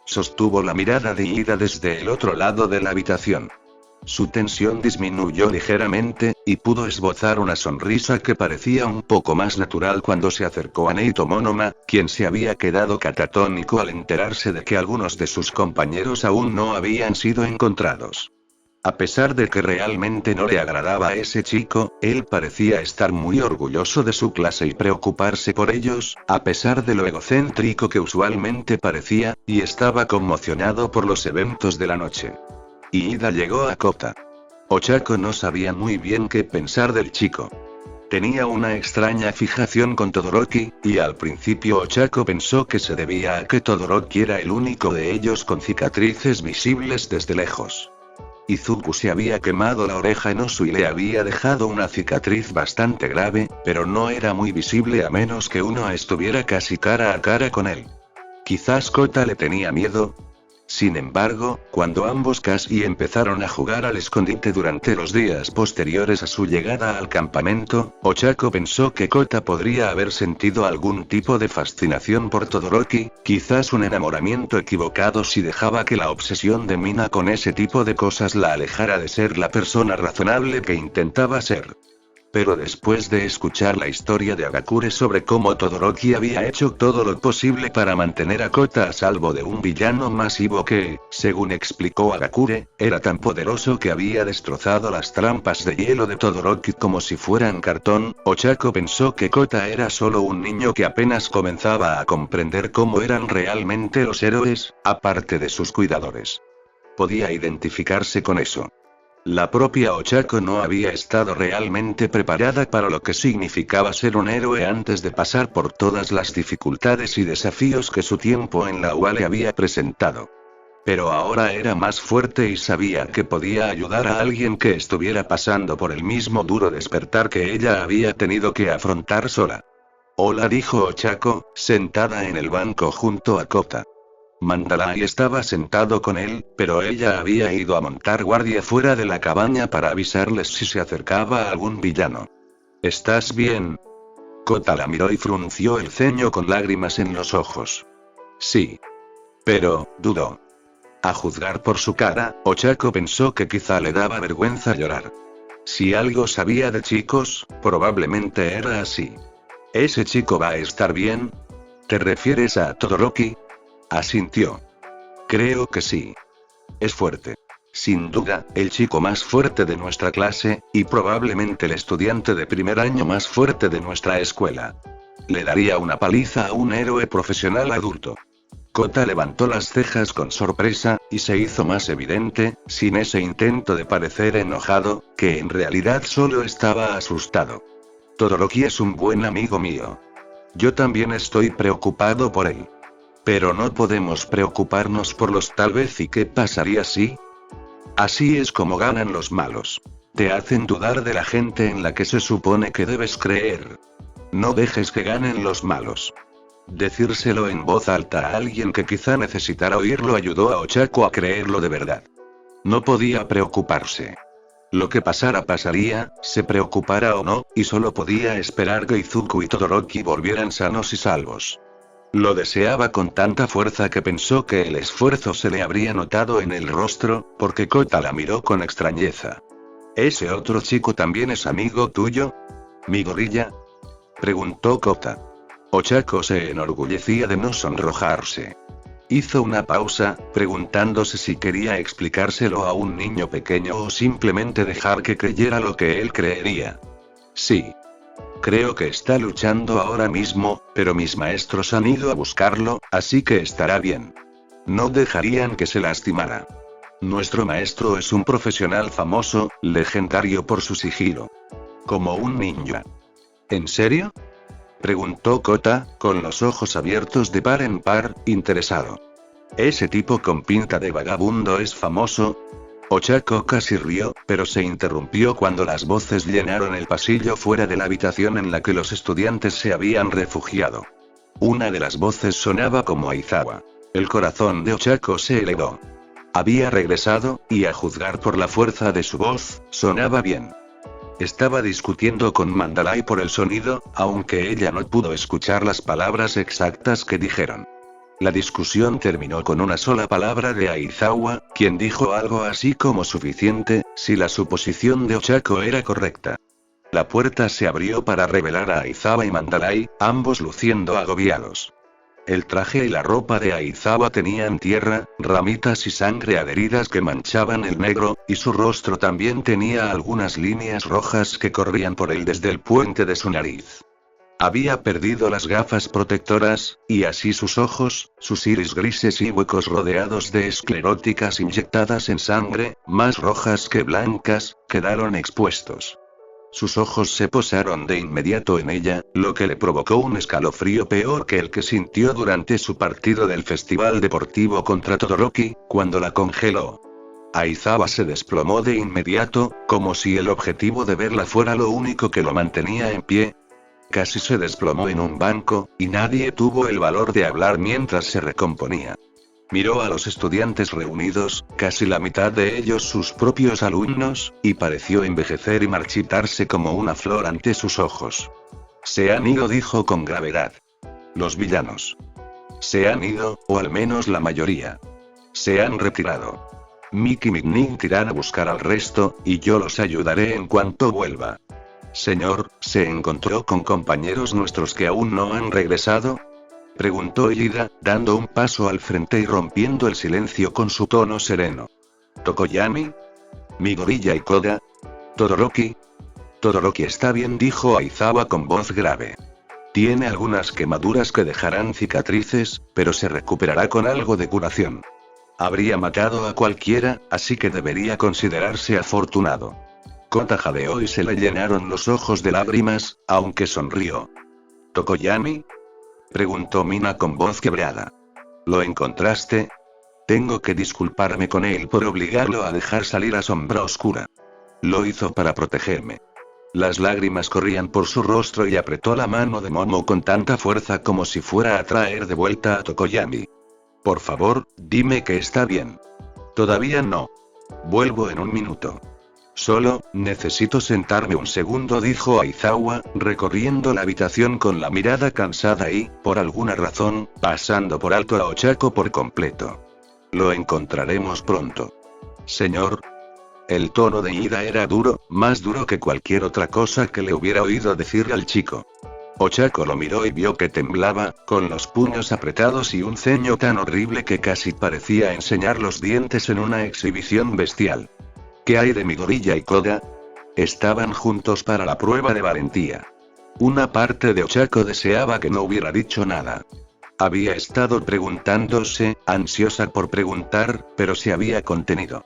Sostuvo la mirada de Ida desde el otro lado de la habitación. Su tensión disminuyó ligeramente, y pudo esbozar una sonrisa que parecía un poco más natural cuando se acercó a Neito Monoma, quien se había quedado catatónico al enterarse de que algunos de sus compañeros aún no habían sido encontrados. A pesar de que realmente no le agradaba a ese chico, él parecía estar muy orgulloso de su clase y preocuparse por ellos, a pesar de lo egocéntrico que usualmente parecía, y estaba conmocionado por los eventos de la noche. Y Ida llegó a Kota. Ochako no sabía muy bien qué pensar del chico. Tenía una extraña fijación con Todoroki, y al principio Ochako pensó que se debía a que Todoroki era el único de ellos con cicatrices visibles desde lejos. Izuku se había quemado la oreja en Osu y le había dejado una cicatriz bastante grave, pero no era muy visible a menos que uno estuviera casi cara a cara con él. Quizás Kota le tenía miedo. Sin embargo, cuando ambos casi empezaron a jugar al escondite durante los días posteriores a su llegada al campamento, Ochako pensó que Kota podría haber sentido algún tipo de fascinación por Todoroki, quizás un enamoramiento equivocado si dejaba que la obsesión de Mina con ese tipo de cosas la alejara de ser la persona razonable que intentaba ser. Pero después de escuchar la historia de Agakure sobre cómo Todoroki había hecho todo lo posible para mantener a Kota a salvo de un villano masivo que, según explicó Agakure, era tan poderoso que había destrozado las trampas de hielo de Todoroki como si fueran cartón, Ochako pensó que Kota era solo un niño que apenas comenzaba a comprender cómo eran realmente los héroes, aparte de sus cuidadores. Podía identificarse con eso. La propia Ochako no había estado realmente preparada para lo que significaba ser un héroe antes de pasar por todas las dificultades y desafíos que su tiempo en la UA le había presentado. Pero ahora era más fuerte y sabía que podía ayudar a alguien que estuviera pasando por el mismo duro despertar que ella había tenido que afrontar sola. Hola, dijo Ochako, sentada en el banco junto a Kota. Mandalay estaba sentado con él, pero ella había ido a montar guardia fuera de la cabaña para avisarles si se acercaba algún villano. ¿Estás bien? Kota la miró y frunció el ceño con lágrimas en los ojos. Sí. Pero, dudó. A juzgar por su cara, Ochako pensó que quizá le daba vergüenza llorar. Si algo sabía de chicos, probablemente era así. ¿Ese chico va a estar bien? ¿Te refieres a Todoroki? Asintió. Creo que sí. Es fuerte. Sin duda, el chico más fuerte de nuestra clase, y probablemente el estudiante de primer año más fuerte de nuestra escuela. Le daría una paliza a un héroe profesional adulto. Kota levantó las cejas con sorpresa, y se hizo más evidente, sin ese intento de parecer enojado, que en realidad solo estaba asustado. Todoroki es un buen amigo mío. Yo también estoy preocupado por él. Pero no podemos preocuparnos por los tal vez y qué pasaría si. Así es como ganan los malos. Te hacen dudar de la gente en la que se supone que debes creer. No dejes que ganen los malos. Decírselo en voz alta a alguien que quizá necesitara oírlo ayudó a Ochako a creerlo de verdad. No podía preocuparse. Lo que pasara pasaría, se preocupara o no, y solo podía esperar que Izuku y Todoroki volvieran sanos y salvos. Lo deseaba con tanta fuerza que pensó que el esfuerzo se le habría notado en el rostro, porque Kota la miró con extrañeza. ¿Ese otro chico también es amigo tuyo? ¿Mi gorilla? Preguntó Kota. Ochako se enorgullecía de no sonrojarse. Hizo una pausa, preguntándose si quería explicárselo a un niño pequeño o simplemente dejar que creyera lo que él creería. Sí. Creo que está luchando ahora mismo, pero mis maestros han ido a buscarlo, así que estará bien. No dejarían que se lastimara. Nuestro maestro es un profesional famoso, legendario por su sigilo. Como un ninja. ¿En serio? Preguntó Kota, con los ojos abiertos de par en par, interesado. ¿Ese tipo con pinta de vagabundo es famoso? Ochako casi rió, pero se interrumpió cuando las voces llenaron el pasillo fuera de la habitación en la que los estudiantes se habían refugiado. Una de las voces sonaba como Aizawa. El corazón de Ochako se elevó. Había regresado, y a juzgar por la fuerza de su voz, sonaba bien. Estaba discutiendo con Mandalay por el sonido, aunque ella no pudo escuchar las palabras exactas que dijeron. La discusión terminó con una sola palabra de Aizawa, quien dijo algo así como suficiente, si la suposición de Ochako era correcta. La puerta se abrió para revelar a Aizawa y Mandalay, ambos luciendo agobiados. El traje y la ropa de Aizawa tenían tierra, ramitas y sangre adheridas que manchaban el negro, y su rostro también tenía algunas líneas rojas que corrían por él desde el puente de su nariz. Había perdido las gafas protectoras, y así sus ojos, sus iris grises y huecos rodeados de escleróticas inyectadas en sangre, más rojas que blancas, quedaron expuestos. Sus ojos se posaron de inmediato en ella, lo que le provocó un escalofrío peor que el que sintió durante su partido del festival deportivo contra Todoroki, cuando la congeló. Aizawa se desplomó de inmediato, como si el objetivo de verla fuera lo único que lo mantenía en pie. Casi se desplomó en un banco, y nadie tuvo el valor de hablar mientras se recomponía. Miró a los estudiantes reunidos, casi la mitad de ellos sus propios alumnos, y pareció envejecer y marchitarse como una flor ante sus ojos. Se han ido, dijo con gravedad. Los villanos. Se han ido, o al menos la mayoría. Se han retirado. Mickey y Minnie irán a buscar al resto, y yo los ayudaré en cuanto vuelva. Señor, ¿se encontró con compañeros nuestros que aún no han regresado? Preguntó Ida, dando un paso al frente y rompiendo el silencio con su tono sereno. ¿Tokoyami? ¿Mi gorilla y Koga? ¿Todoroki? Todoroki está bien, dijo Aizawa con voz grave. Tiene algunas quemaduras que dejarán cicatrices, pero se recuperará con algo de curación. Habría matado a cualquiera, así que debería considerarse afortunado. Kota jadeó y se le llenaron los ojos de lágrimas, aunque sonrió. ¿Tokoyami? Preguntó Mina con voz quebrada. ¿Lo encontraste? Tengo que disculparme con él por obligarlo a dejar salir a Sombra Oscura. Lo hizo para protegerme. Las lágrimas corrían por su rostro y apretó la mano de Momo con tanta fuerza como si fuera a traer de vuelta a Tokoyami. Por favor, dime que está bien. Todavía no. Vuelvo en un minuto. Solo, necesito sentarme un segundo, dijo Aizawa, recorriendo la habitación con la mirada cansada y, por alguna razón, pasando por alto a Ochako por completo. Lo encontraremos pronto. Señor. El tono de Ida era duro, más duro que cualquier otra cosa que le hubiera oído decir al chico. Ochako lo miró y vio que temblaba, con los puños apretados y un ceño tan horrible que casi parecía enseñar los dientes en una exhibición bestial. ¿Qué hay de Midoriya y Koga? Estaban juntos para la prueba de valentía. Una parte de Ochako deseaba que no hubiera dicho nada. Había estado preguntándose, ansiosa por preguntar, pero se había contenido.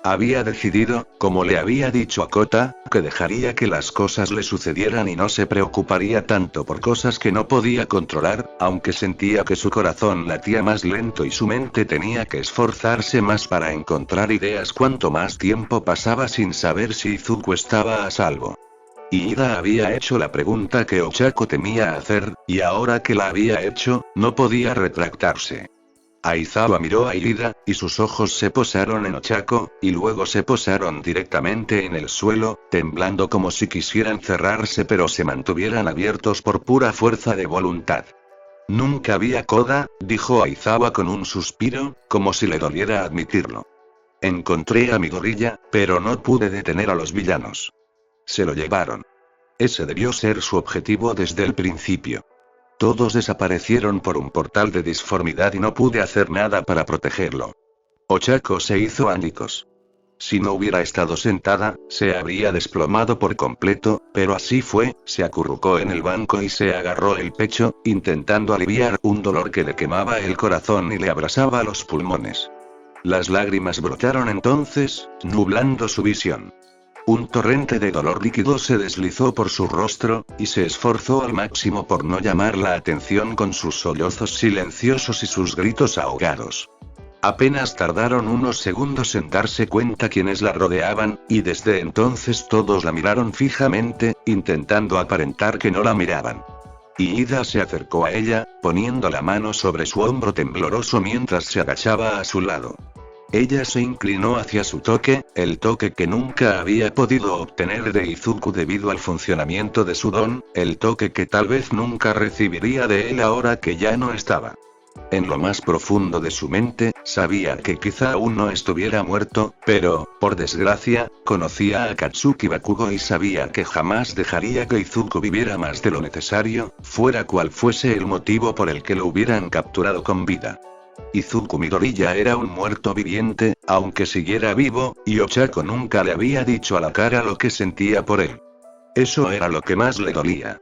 Había decidido, como le había dicho a Kota, que dejaría que las cosas le sucedieran y no se preocuparía tanto por cosas que no podía controlar, aunque sentía que su corazón latía más lento y su mente tenía que esforzarse más para encontrar ideas cuanto más tiempo pasaba sin saber si Izuku estaba a salvo. Ida había hecho la pregunta que Ochako temía hacer, y ahora que la había hecho, no podía retractarse. Aizawa miró a Ida, y sus ojos se posaron en Ochako, y luego se posaron directamente en el suelo, temblando como si quisieran cerrarse pero se mantuvieran abiertos por pura fuerza de voluntad. Nunca vi a Koda, dijo Aizawa con un suspiro, como si le doliera admitirlo. Encontré a Midoriya, pero no pude detener a los villanos. Se lo llevaron. Ese debió ser su objetivo desde el principio. Todos desaparecieron por un portal de disformidad y no pude hacer nada para protegerlo. Ochako se hizo añicos. Si no hubiera estado sentada, se habría desplomado por completo, pero así fue, se acurrucó en el banco y se agarró el pecho, intentando aliviar un dolor que le quemaba el corazón y le abrasaba los pulmones. Las lágrimas brotaron entonces, nublando su visión. Un torrente de dolor líquido se deslizó por su rostro, y se esforzó al máximo por no llamar la atención con sus sollozos silenciosos y sus gritos ahogados. Apenas tardaron unos segundos en darse cuenta quienes la rodeaban, y desde entonces todos la miraron fijamente, intentando aparentar que no la miraban. Ida se acercó a ella, poniendo la mano sobre su hombro tembloroso mientras se agachaba a su lado. Ella se inclinó hacia su toque, el toque que nunca había podido obtener de Izuku debido al funcionamiento de su don, el toque que tal vez nunca recibiría de él ahora que ya no estaba. En lo más profundo de su mente, sabía que quizá aún no estuviera muerto, pero, por desgracia, conocía a Katsuki Bakugo y sabía que jamás dejaría que Izuku viviera más de lo necesario, fuera cual fuese el motivo por el que lo hubieran capturado con vida. Izuku Midoriya era un muerto viviente, aunque siguiera vivo, y Ochako nunca le había dicho a la cara lo que sentía por él. Eso era lo que más le dolía.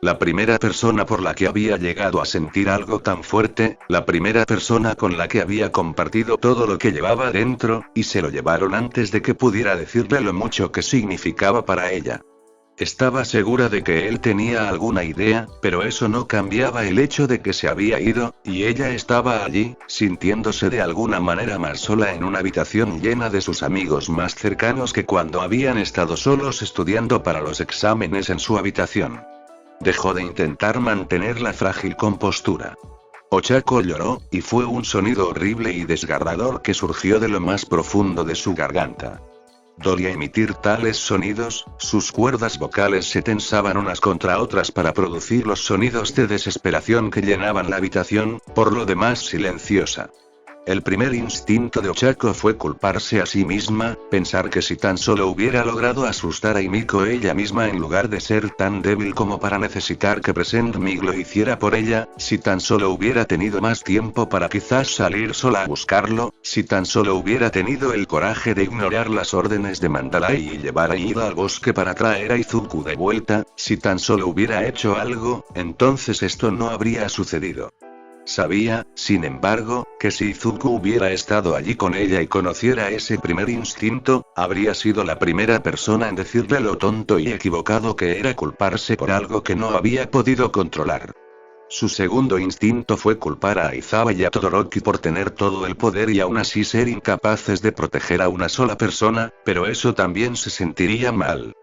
La primera persona por la que había llegado a sentir algo tan fuerte, la primera persona con la que había compartido todo lo que llevaba dentro, y se lo llevaron antes de que pudiera decirle lo mucho que significaba para ella. Estaba segura de que él tenía alguna idea, pero eso no cambiaba el hecho de que se había ido, y ella estaba allí, sintiéndose de alguna manera más sola en una habitación llena de sus amigos más cercanos que cuando habían estado solos estudiando para los exámenes en su habitación. Dejó de intentar mantener la frágil compostura. Ochako lloró, y fue un sonido horrible y desgarrador que surgió de lo más profundo de su garganta. Dolía emitir tales sonidos, sus cuerdas vocales se tensaban unas contra otras para producir los sonidos de desesperación que llenaban la habitación, por lo demás silenciosa. El primer instinto de Ochako fue culparse a sí misma, pensar que si tan solo hubiera logrado asustar a Himiko ella misma en lugar de ser tan débil como para necesitar que Present Mig lo hiciera por ella, si tan solo hubiera tenido más tiempo para quizás salir sola a buscarlo, si tan solo hubiera tenido el coraje de ignorar las órdenes de Mandalay y llevar a Ida al bosque para traer a Izuku de vuelta, si tan solo hubiera hecho algo, entonces esto no habría sucedido. Sabía, sin embargo, que si Izuku hubiera estado allí con ella y conociera ese primer instinto, habría sido la primera persona en decirle lo tonto y equivocado que era culparse por algo que no había podido controlar. Su segundo instinto fue culpar a Aizawa y a Todoroki por tener todo el poder y aún así ser incapaces de proteger a una sola persona, pero eso también se sentiría mal.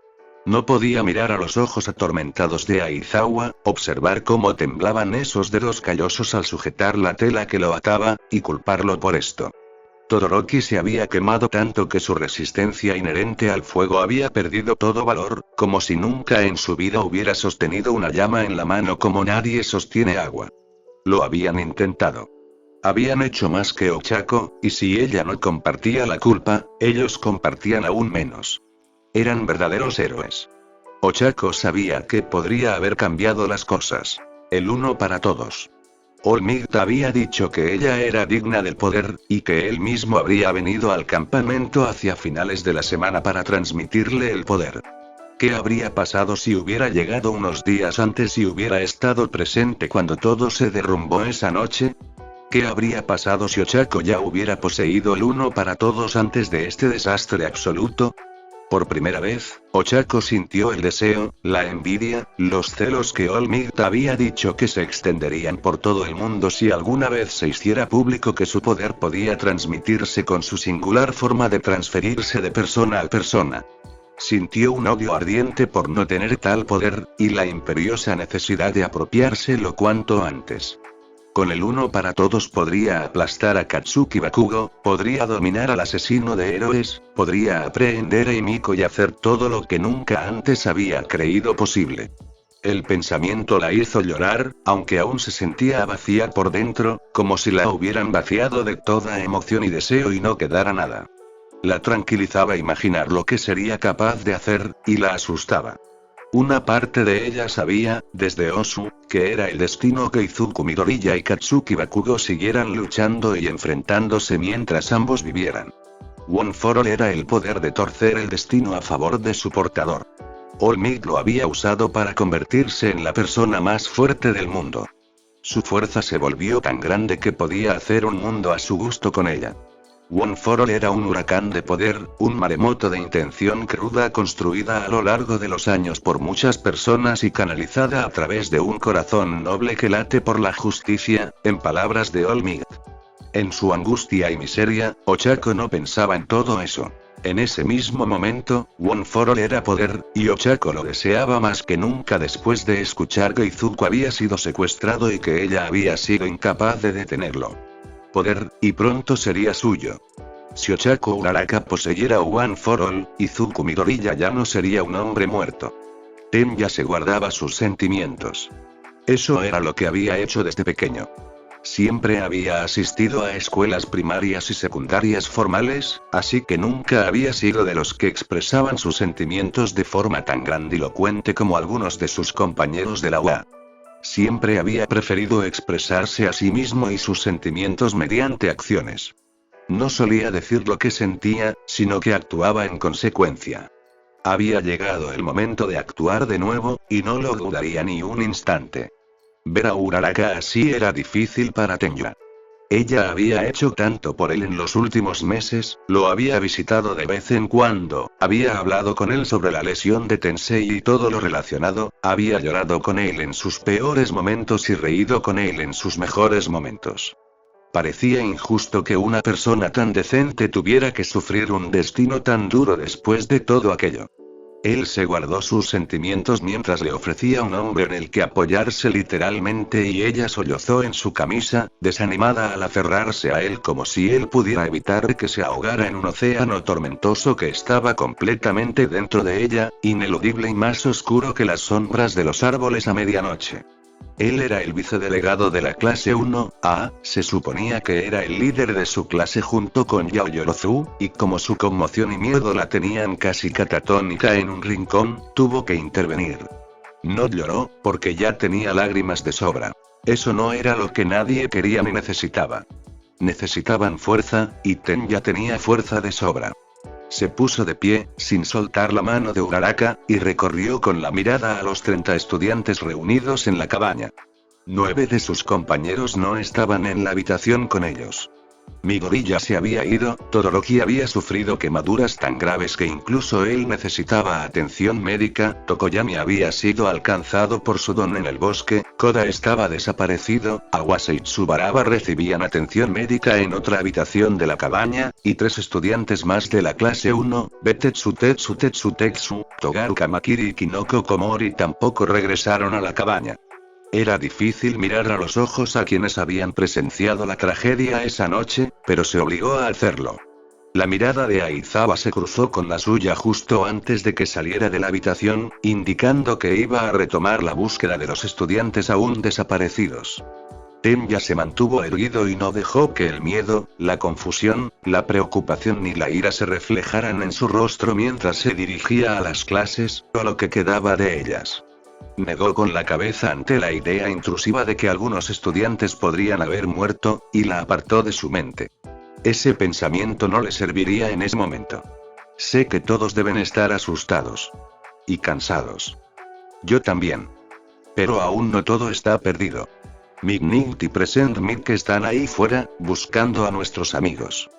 No podía mirar a los ojos atormentados de Aizawa, observar cómo temblaban esos dedos callosos al sujetar la tela que lo ataba, y culparlo por esto. Todoroki se había quemado tanto que su resistencia inherente al fuego había perdido todo valor, como si nunca en su vida hubiera sostenido una llama en la mano como nadie sostiene agua. Lo habían intentado. Habían hecho más que Ochako, y si ella no compartía la culpa, ellos compartían aún menos. Eran verdaderos héroes. Ochako sabía que podría haber cambiado las cosas. El uno para todos. All Might había dicho que ella era digna del poder, y que él mismo habría venido al campamento hacia finales de la semana para transmitirle el poder. ¿Qué habría pasado si hubiera llegado unos días antes y hubiera estado presente cuando todo se derrumbó esa noche? ¿Qué habría pasado si Ochako ya hubiera poseído el uno para todos antes de este desastre absoluto? Por primera vez, Ochako sintió el deseo, la envidia, los celos que All Might había dicho que se extenderían por todo el mundo si alguna vez se hiciera público que su poder podía transmitirse con su singular forma de transferirse de persona a persona. Sintió un odio ardiente por no tener tal poder, y la imperiosa necesidad de apropiárselo cuanto antes. Con el uno para todos podría aplastar a Katsuki Bakugo, podría dominar al asesino de héroes, podría aprehender a Himiko y hacer todo lo que nunca antes había creído posible. El pensamiento la hizo llorar, aunque aún se sentía vacía por dentro, como si la hubieran vaciado de toda emoción y deseo y no quedara nada. La tranquilizaba imaginar lo que sería capaz de hacer, y la asustaba. Una parte de ella sabía, desde Osu, que era el destino que Izuku Midoriya y Katsuki Bakugo siguieran luchando y enfrentándose mientras ambos vivieran. One for All era el poder de torcer el destino a favor de su portador. All Might lo había usado para convertirse en la persona más fuerte del mundo. Su fuerza se volvió tan grande que podía hacer un mundo a su gusto con ella. One for All era un huracán de poder, un maremoto de intención cruda construida a lo largo de los años por muchas personas y canalizada a través de un corazón noble que late por la justicia, en palabras de All Might. En su angustia y miseria, Ochako no pensaba en todo eso. En ese mismo momento, One for All era poder, y Ochako lo deseaba más que nunca después de escuchar que Izuku había sido secuestrado y que ella había sido incapaz de detenerlo. Poder, y pronto sería suyo. Si Ochako Uraraka poseyera One for All, Izuku Midoriya ya no sería un hombre muerto. Tenya se guardaba sus sentimientos. Eso era lo que había hecho desde pequeño. Siempre había asistido a escuelas primarias y secundarias formales, así que nunca había sido de los que expresaban sus sentimientos de forma tan grandilocuente como algunos de sus compañeros de la UA. Siempre había preferido expresarse a sí mismo y sus sentimientos mediante acciones. No solía decir lo que sentía, sino que actuaba en consecuencia. Había llegado el momento de actuar de nuevo, y no lo dudaría ni un instante. Ver a Uraraka así era difícil para Tenya. Ella había hecho tanto por él en los últimos meses, lo había visitado de vez en cuando, había hablado con él sobre la lesión de Tensei y todo lo relacionado, había llorado con él en sus peores momentos y reído con él en sus mejores momentos. Parecía injusto que una persona tan decente tuviera que sufrir un destino tan duro después de todo aquello. Él se guardó sus sentimientos mientras le ofrecía un hombre en el que apoyarse literalmente y ella sollozó en su camisa, desanimada al aferrarse a él como si él pudiera evitar que se ahogara en un océano tormentoso que estaba completamente dentro de ella, ineludible y más oscuro que las sombras de los árboles a medianoche. Él era el vicedelegado de la clase 1A, se suponía que era el líder de su clase junto con Yaoyorozu, y como su conmoción y miedo la tenían casi catatónica en un rincón, tuvo que intervenir. No lloró, porque ya tenía lágrimas de sobra. Eso no era lo que nadie quería ni necesitaba. Necesitaban fuerza, y Tenya tenía fuerza de sobra. Se puso de pie, sin soltar la mano de Uraraka, y recorrió con la mirada a los 30 estudiantes reunidos en la cabaña. 9 de sus compañeros no estaban en la habitación con ellos. Mi gorilla se había ido, Todoroki había sufrido quemaduras tan graves que incluso él necesitaba atención médica, Tokoyami había sido alcanzado por su don en el bosque, Koda estaba desaparecido, Awase y Tsubaraba recibían atención médica en otra habitación de la cabaña, y 3 estudiantes más de la clase 1, Betetsu Tetsu, Togaru Kamakiri y Kinoko Komori tampoco regresaron a la cabaña. Era difícil mirar a los ojos a quienes habían presenciado la tragedia esa noche, pero se obligó a hacerlo. La mirada de Aizawa se cruzó con la suya justo antes de que saliera de la habitación, indicando que iba a retomar la búsqueda de los estudiantes aún desaparecidos. Tenya se mantuvo erguido y no dejó que el miedo, la confusión, la preocupación ni la ira se reflejaran en su rostro mientras se dirigía a las clases, o a lo que quedaba de ellas. Negó con la cabeza ante la idea intrusiva de que algunos estudiantes podrían haber muerto, y la apartó de su mente. Ese pensamiento no le serviría en ese momento. Sé que todos deben estar asustados. Y cansados. Yo también. Pero aún no todo está perdido. Mignit y Present Mic están ahí fuera, buscando a nuestros amigos.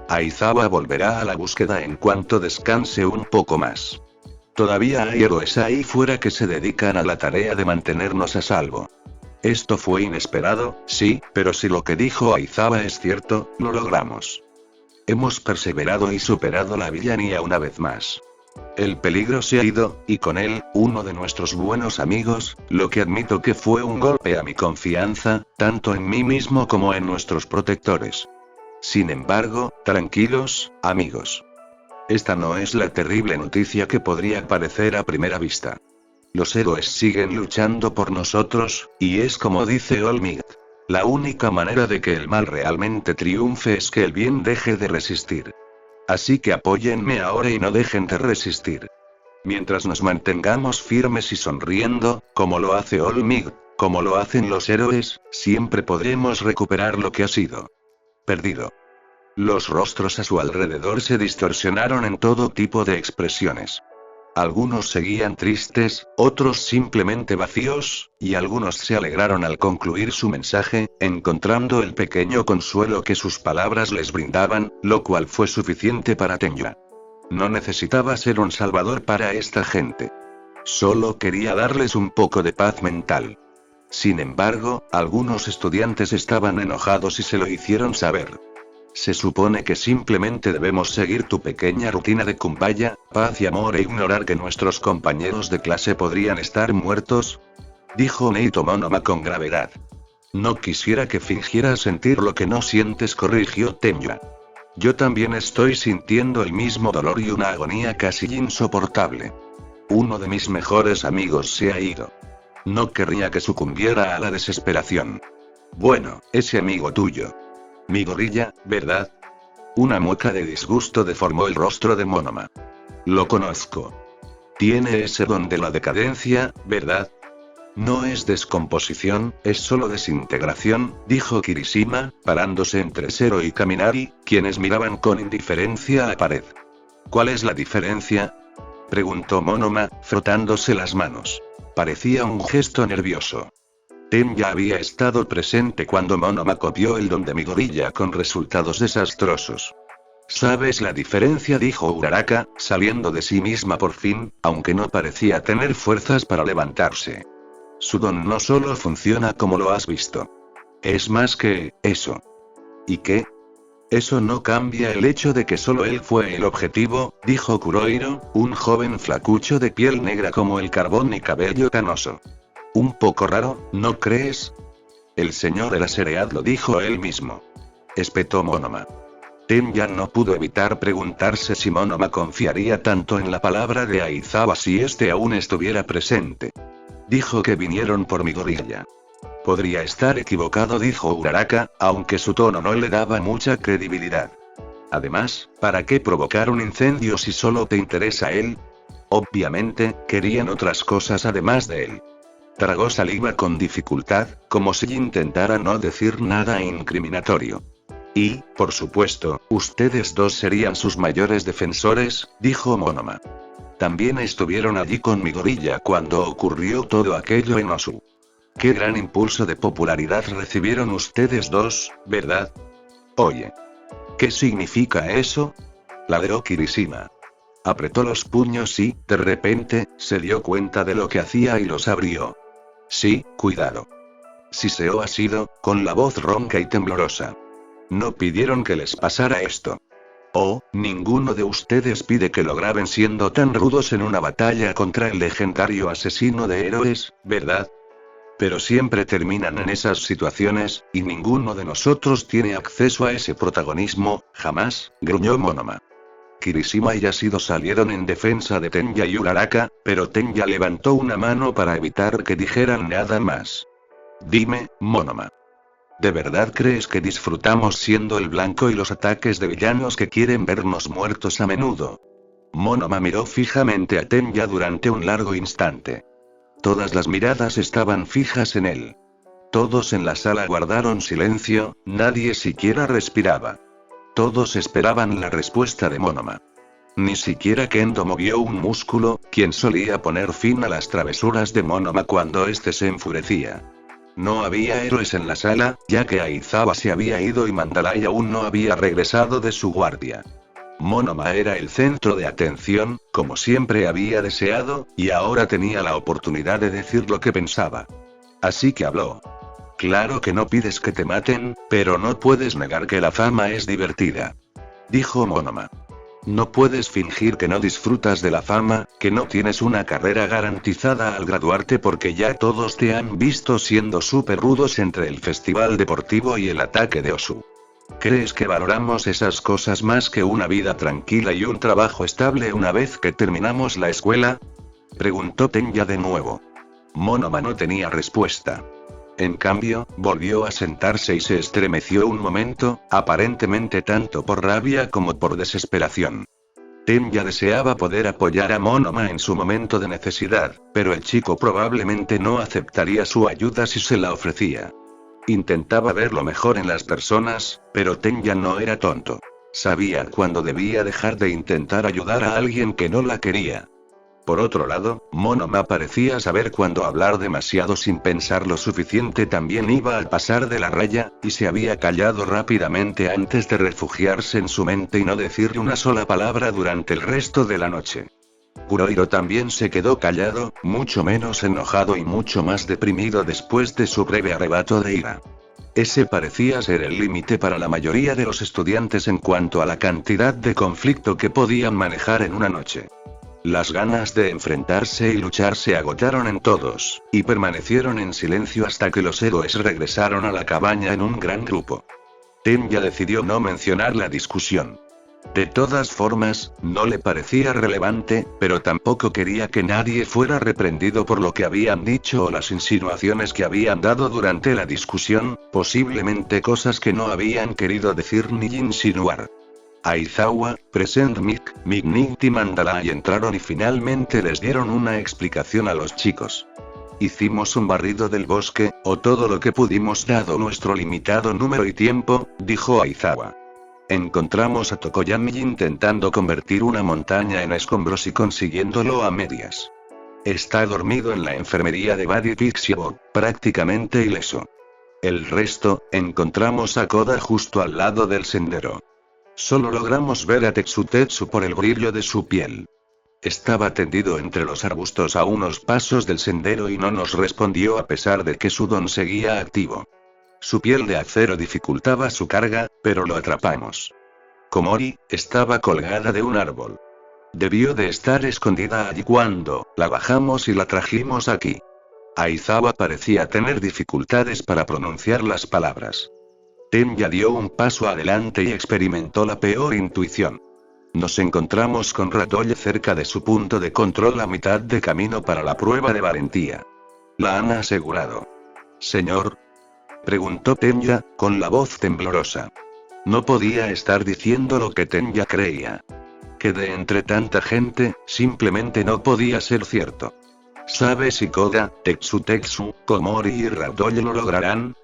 Aizawa volverá a la búsqueda en cuanto descanse un poco más. Todavía hay héroes ahí fuera que se dedican a la tarea de mantenernos a salvo. Esto fue inesperado, sí, pero si lo que dijo Aizawa es cierto, lo logramos. Hemos perseverado y superado la villanía una vez más. El peligro se ha ido, y con él, uno de nuestros buenos amigos, lo que admito que fue un golpe a mi confianza, tanto en mí mismo como en nuestros protectores. Sin embargo, tranquilos, amigos. Esta no es la terrible noticia que podría parecer a primera vista. Los héroes siguen luchando por nosotros, y es como dice Olmigt. La única manera de que el mal realmente triunfe es que el bien deje de resistir. Así que apóyenme ahora y no dejen de resistir. Mientras nos mantengamos firmes y sonriendo, como lo hace Olmigt, como lo hacen los héroes, siempre podremos recuperar lo que ha sido perdido. Los rostros a su alrededor se distorsionaron en todo tipo de expresiones. Algunos seguían tristes, otros simplemente vacíos, y algunos se alegraron al concluir su mensaje, encontrando el pequeño consuelo que sus palabras les brindaban, lo cual fue suficiente para Tenya. No necesitaba ser un salvador para esta gente. Solo quería darles un poco de paz mental. Sin embargo, algunos estudiantes estaban enojados y se lo hicieron saber. Se supone que simplemente debemos seguir tu pequeña rutina de kumbaya, paz y amor e ignorar que nuestros compañeros de clase podrían estar muertos, dijo Neito Monoma con gravedad. No quisiera que fingieras sentir lo que no sientes, corrigió Tenya. Yo también estoy sintiendo el mismo dolor y una agonía casi insoportable. Uno de mis mejores amigos se ha ido. No querría que sucumbiera a la desesperación. Bueno, ese amigo tuyo. Mi gorilla, ¿verdad? Una mueca de disgusto deformó el rostro de Monoma. Lo conozco. Tiene ese don de la decadencia, ¿verdad? No es descomposición, es solo desintegración, dijo Kirishima, parándose entre Zero y Kaminari, quienes miraban con indiferencia a la pared. ¿Cuál es la diferencia? Preguntó Monoma, frotándose las manos. Parecía un gesto nervioso. Tenya había estado presente cuando Monoma copió el don de mi gorilla con resultados desastrosos. ¿Sabes la diferencia?, dijo Uraraka, saliendo de sí misma por fin, aunque no parecía tener fuerzas para levantarse. Su don no solo funciona como lo has visto. Es más que eso. ¿Y qué? Eso no cambia el hecho de que solo él fue el objetivo, dijo Kurohiro, un joven flacucho de piel negra como el carbón y cabello canoso. Un poco raro, ¿no crees? El señor Eraseread lo dijo él mismo. Espetó Monoma. Tenya no pudo evitar preguntarse si Monoma confiaría tanto en la palabra de Aizawa si este aún estuviera presente. Dijo que vinieron por mi gorilla. Podría estar equivocado, dijo Uraraka, aunque su tono no le daba mucha credibilidad. Además, ¿para qué provocar un incendio si solo te interesa él? Obviamente, querían otras cosas además de él. Tragó saliva con dificultad, como si intentara no decir nada incriminatorio. Y, por supuesto, ustedes dos serían sus mayores defensores, dijo Monoma. También estuvieron allí con mi gorilla cuando ocurrió todo aquello en Osu. Qué gran impulso de popularidad recibieron ustedes dos, ¿verdad? Oye. ¿Qué significa eso? Ladró Kirishima. Apretó los puños y, de repente, se dio cuenta de lo que hacía y los abrió. Sí, cuidado. Siseó Asido, con la voz ronca y temblorosa. No pidieron que les pasara esto. Oh, ninguno de ustedes pide que lo graben siendo tan rudos en una batalla contra el legendario asesino de héroes, ¿verdad? Pero siempre terminan en esas situaciones, y ninguno de nosotros tiene acceso a ese protagonismo, jamás, gruñó Monoma. Kirishima y Asido salieron en defensa de Tenya y Uraraka, pero Tenya levantó una mano para evitar que dijeran nada más. Dime, Monoma. ¿De verdad crees que disfrutamos siendo el blanco y los ataques de villanos que quieren vernos muertos a menudo? Monoma miró fijamente a Tenya durante un largo instante. Todas las miradas estaban fijas en él. Todos en la sala guardaron silencio, nadie siquiera respiraba. Todos esperaban la respuesta de Monoma. Ni siquiera Kendo movió un músculo, quien solía poner fin a las travesuras de Monoma cuando éste se enfurecía. No había héroes en la sala, ya que Aizawa se había ido y Mandalay aún no había regresado de su guardia. Monoma era el centro de atención, como siempre había deseado, y ahora tenía la oportunidad de decir lo que pensaba. Así que habló. Claro que no pides que te maten, pero no puedes negar que la fama es divertida. Dijo Monoma. No puedes fingir que no disfrutas de la fama, que no tienes una carrera garantizada al graduarte porque ya todos te han visto siendo súper rudos entre el festival deportivo y el ataque de Osu. ¿Crees que valoramos esas cosas más que una vida tranquila y un trabajo estable una vez que terminamos la escuela? Preguntó Tenya de nuevo. Monoma no tenía respuesta. En cambio, volvió a sentarse y se estremeció un momento, aparentemente tanto por rabia como por desesperación. Tenya deseaba poder apoyar a Monoma en su momento de necesidad, pero el chico probablemente no aceptaría su ayuda si se la ofrecía. Intentaba ver lo mejor en las personas, pero Tenya no era tonto. Sabía cuándo debía dejar de intentar ayudar a alguien que no la quería. Por otro lado, Monoma parecía saber cuándo hablar demasiado sin pensar lo suficiente también iba a pasar de la raya, y se había callado rápidamente antes de refugiarse en su mente y no decirle una sola palabra durante el resto de la noche. Kurohiro también se quedó callado, mucho menos enojado y mucho más deprimido después de su breve arrebato de ira. Ese parecía ser el límite para la mayoría de los estudiantes en cuanto a la cantidad de conflicto que podían manejar en una noche. Las ganas de enfrentarse y luchar se agotaron en todos, y permanecieron en silencio hasta que los héroes regresaron a la cabaña en un gran grupo. Tenya decidió no mencionar la discusión. De todas formas, no le parecía relevante, pero tampoco quería que nadie fuera reprendido por lo que habían dicho o las insinuaciones que habían dado durante la discusión, posiblemente cosas que no habían querido decir ni insinuar. Aizawa, Present Mignit y Mandalay entraron y finalmente les dieron una explicación a los chicos. Hicimos un barrido del bosque, o todo lo que pudimos dado nuestro limitado número y tiempo, dijo Aizawa. Encontramos a Tokoyami intentando convertir una montaña en escombros y consiguiéndolo a medias. Está dormido en la enfermería de Buddy Pixiebo, prácticamente ileso. El resto, encontramos a Koda justo al lado del sendero. Solo logramos ver a Tetsu por el brillo de su piel. Estaba tendido entre los arbustos a unos pasos del sendero y no nos respondió a pesar de que su don seguía activo. Su piel de acero dificultaba su carga, pero lo atrapamos. Komori, estaba colgada de un árbol. Debió de estar escondida allí cuando la bajamos y la trajimos aquí. Aizawa parecía tener dificultades para pronunciar las palabras. Tenya dio un paso adelante y experimentó la peor intuición. Nos encontramos con Ratolle cerca de su punto de control a mitad de camino para la prueba de valentía. ¿La han asegurado? Señor, preguntó Tenya, con la voz temblorosa. No podía estar diciendo lo que Tenya creía. Que de entre tanta gente, simplemente no podía ser cierto. ¿Sabes si Koda, Tetsu, Komori y Ratolle lo lograrán?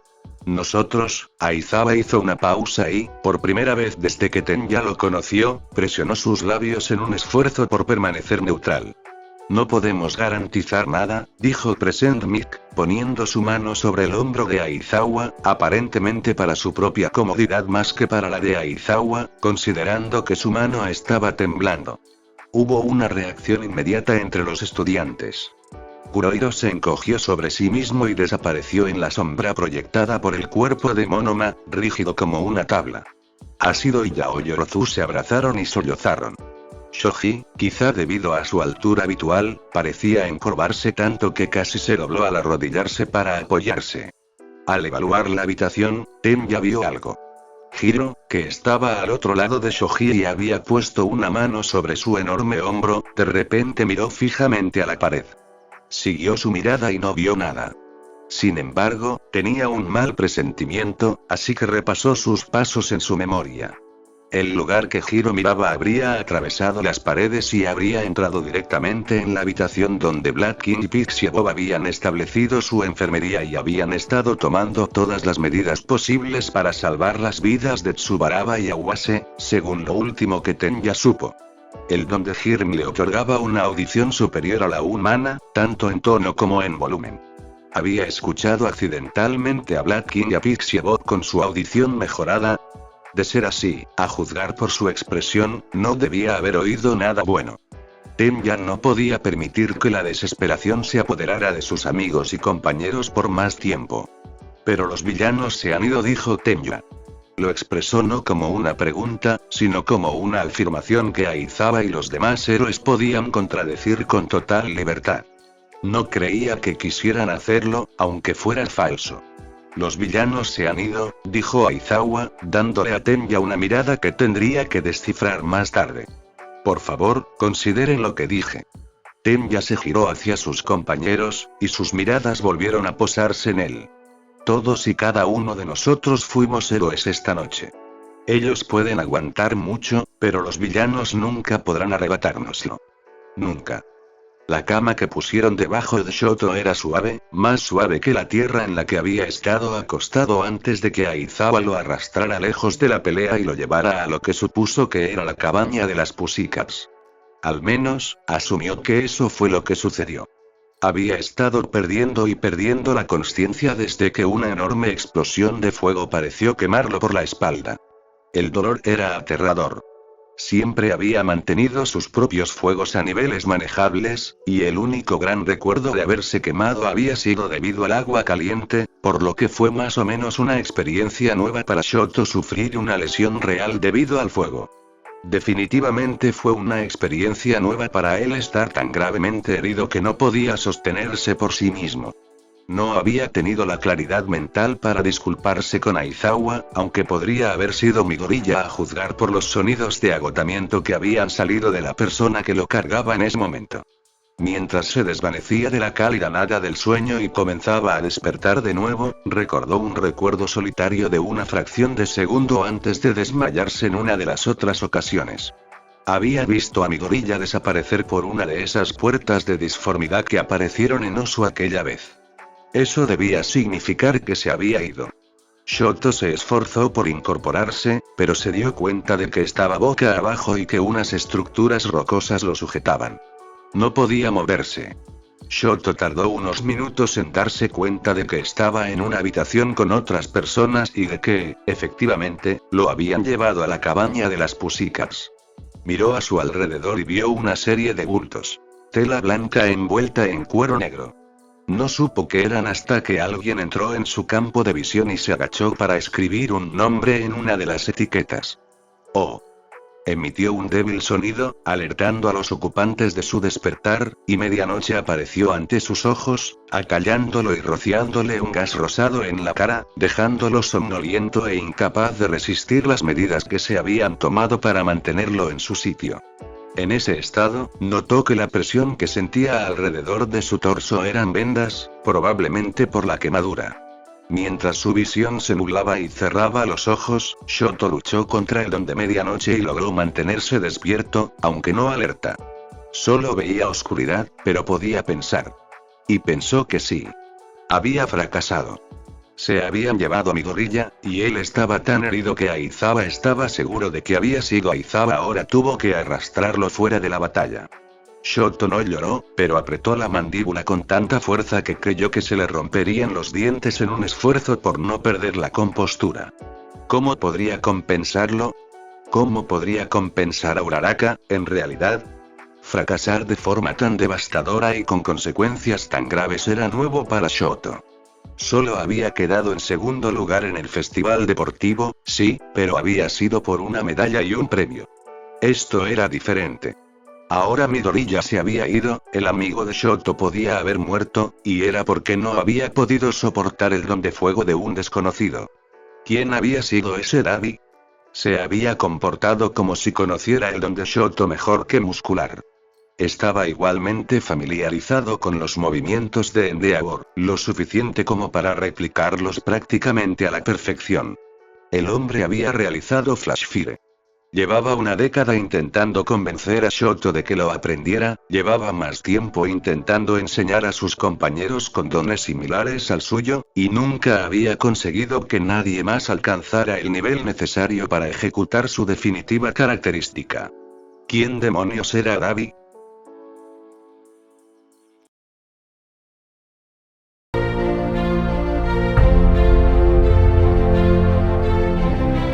Nosotros, Aizawa hizo una pausa y, por primera vez desde que Tenya lo conoció, presionó sus labios en un esfuerzo por permanecer neutral. No podemos garantizar nada, dijo Present Mick, poniendo su mano sobre el hombro de Aizawa, aparentemente para su propia comodidad más que para la de Aizawa, considerando que su mano estaba temblando. Hubo una reacción inmediata entre los estudiantes. Kurohiro se encogió sobre sí mismo y desapareció en la sombra proyectada por el cuerpo de Monoma, rígido como una tabla. Ashido y Yaoyorozu se abrazaron y sollozaron. Shoji, quizá debido a su altura habitual, parecía encorvarse tanto que casi se dobló al arrodillarse para apoyarse. Al evaluar la habitación, Tenya vio algo. Hiro, que estaba al otro lado de Shoji y había puesto una mano sobre su enorme hombro, de repente miró fijamente a la pared. Siguió su mirada y no vio nada. Sin embargo, tenía un mal presentimiento, así que repasó sus pasos en su memoria. El lugar que Hiro miraba habría atravesado las paredes y habría entrado directamente en la habitación donde Black King y Pixie Bob habían establecido su enfermería y habían estado tomando todas las medidas posibles para salvar las vidas de Tsubaraba y Awase, según lo último que Tenya supo. El don de Hirm le otorgaba una audición superior a la humana, tanto en tono como en volumen. Había escuchado accidentalmente a Black King y a Pixie Bob con su audición mejorada. De ser así, a juzgar por su expresión, no debía haber oído nada bueno. Tenya no podía permitir que la desesperación se apoderara de sus amigos y compañeros por más tiempo. Pero los villanos se han ido, dijo Tenya. Lo expresó no como una pregunta, sino como una afirmación que Aizawa y los demás héroes podían contradecir con total libertad. No creía que quisieran hacerlo, aunque fuera falso. Los villanos se han ido, dijo Aizawa, dándole a Tenya una mirada que tendría que descifrar más tarde. Por favor, consideren lo que dije. Tenya se giró hacia sus compañeros, y sus miradas volvieron a posarse en él. Todos y cada uno de nosotros fuimos héroes esta noche. Ellos pueden aguantar mucho, pero los villanos nunca podrán arrebatárnoslo. Nunca. La cama que pusieron debajo de Shoto era suave, más suave que la tierra en la que había estado acostado antes de que Aizawa lo arrastrara lejos de la pelea y lo llevara a lo que supuso que era la cabaña de las Pussycats. Al menos, asumió que eso fue lo que sucedió. Había estado perdiendo la conciencia desde que una enorme explosión de fuego pareció quemarlo por la espalda. El dolor era aterrador. Siempre había mantenido sus propios fuegos a niveles manejables, y el único gran recuerdo de haberse quemado había sido debido al agua caliente, por lo que fue más o menos una experiencia nueva para Shoto sufrir una lesión real debido al fuego. Definitivamente fue una experiencia nueva para él estar tan gravemente herido que no podía sostenerse por sí mismo. No había tenido la claridad mental para disculparse con Aizawa, aunque podría haber sido Midoriya a juzgar por los sonidos de agotamiento que habían salido de la persona que lo cargaba en ese momento. Mientras se desvanecía de la cálida nada del sueño y comenzaba a despertar de nuevo, recordó un recuerdo solitario de una fracción de segundo antes de desmayarse en una de las otras ocasiones. Había visto a Midoriya desaparecer por una de esas puertas de disformidad que aparecieron en Osu aquella vez. Eso debía significar que se había ido. Shoto se esforzó por incorporarse, pero se dio cuenta de que estaba boca abajo y que unas estructuras rocosas lo sujetaban. No podía moverse. Shoto tardó unos minutos en darse cuenta de que estaba en una habitación con otras personas y de que, efectivamente, lo habían llevado a la cabaña de las Pussycats. Miró a su alrededor y vio una serie de bultos. Tela blanca envuelta en cuero negro. No supo qué eran hasta que alguien entró en su campo de visión y se agachó para escribir un nombre en una de las etiquetas. Oh. Emitió un débil sonido, alertando a los ocupantes de su despertar, y medianoche apareció ante sus ojos, acallándolo y rociándole un gas rosado en la cara, dejándolo somnoliento e incapaz de resistir las medidas que se habían tomado para mantenerlo en su sitio. En ese estado, notó que la presión que sentía alrededor de su torso eran vendas, probablemente por la quemadura. Mientras su visión se nublaba y cerraba los ojos, Shoto luchó contra el don de medianoche y logró mantenerse despierto, aunque no alerta. Solo veía oscuridad, pero podía pensar. Y pensó que sí. Había fracasado. Se habían llevado a Midoriya, y él estaba tan herido que Aizawa estaba seguro de que había sido Aizawa. Ahora tuvo que arrastrarlo fuera de la batalla. Shoto no lloró, pero apretó la mandíbula con tanta fuerza que creyó que se le romperían los dientes en un esfuerzo por no perder la compostura. ¿Cómo podría compensarlo? ¿Cómo podría compensar a Uraraka, en realidad? Fracasar de forma tan devastadora y con consecuencias tan graves era nuevo para Shoto. Solo había quedado en segundo lugar en el festival deportivo, sí, pero había sido por una medalla y un premio. Esto era diferente. Ahora Midori ya se había ido, el amigo de Shoto podía haber muerto, y era porque no había podido soportar el don de fuego de un desconocido. ¿Quién había sido ese Dabi? Se había comportado como si conociera el don de Shoto mejor que Muscular. Estaba igualmente familiarizado con los movimientos de Endeavor, lo suficiente como para replicarlos prácticamente a la perfección. El hombre había realizado Flash Fire. Llevaba una década intentando convencer a Shoto de que lo aprendiera, llevaba más tiempo intentando enseñar a sus compañeros con dones similares al suyo, y nunca había conseguido que nadie más alcanzara el nivel necesario para ejecutar su definitiva característica. ¿Quién demonios era Dabi?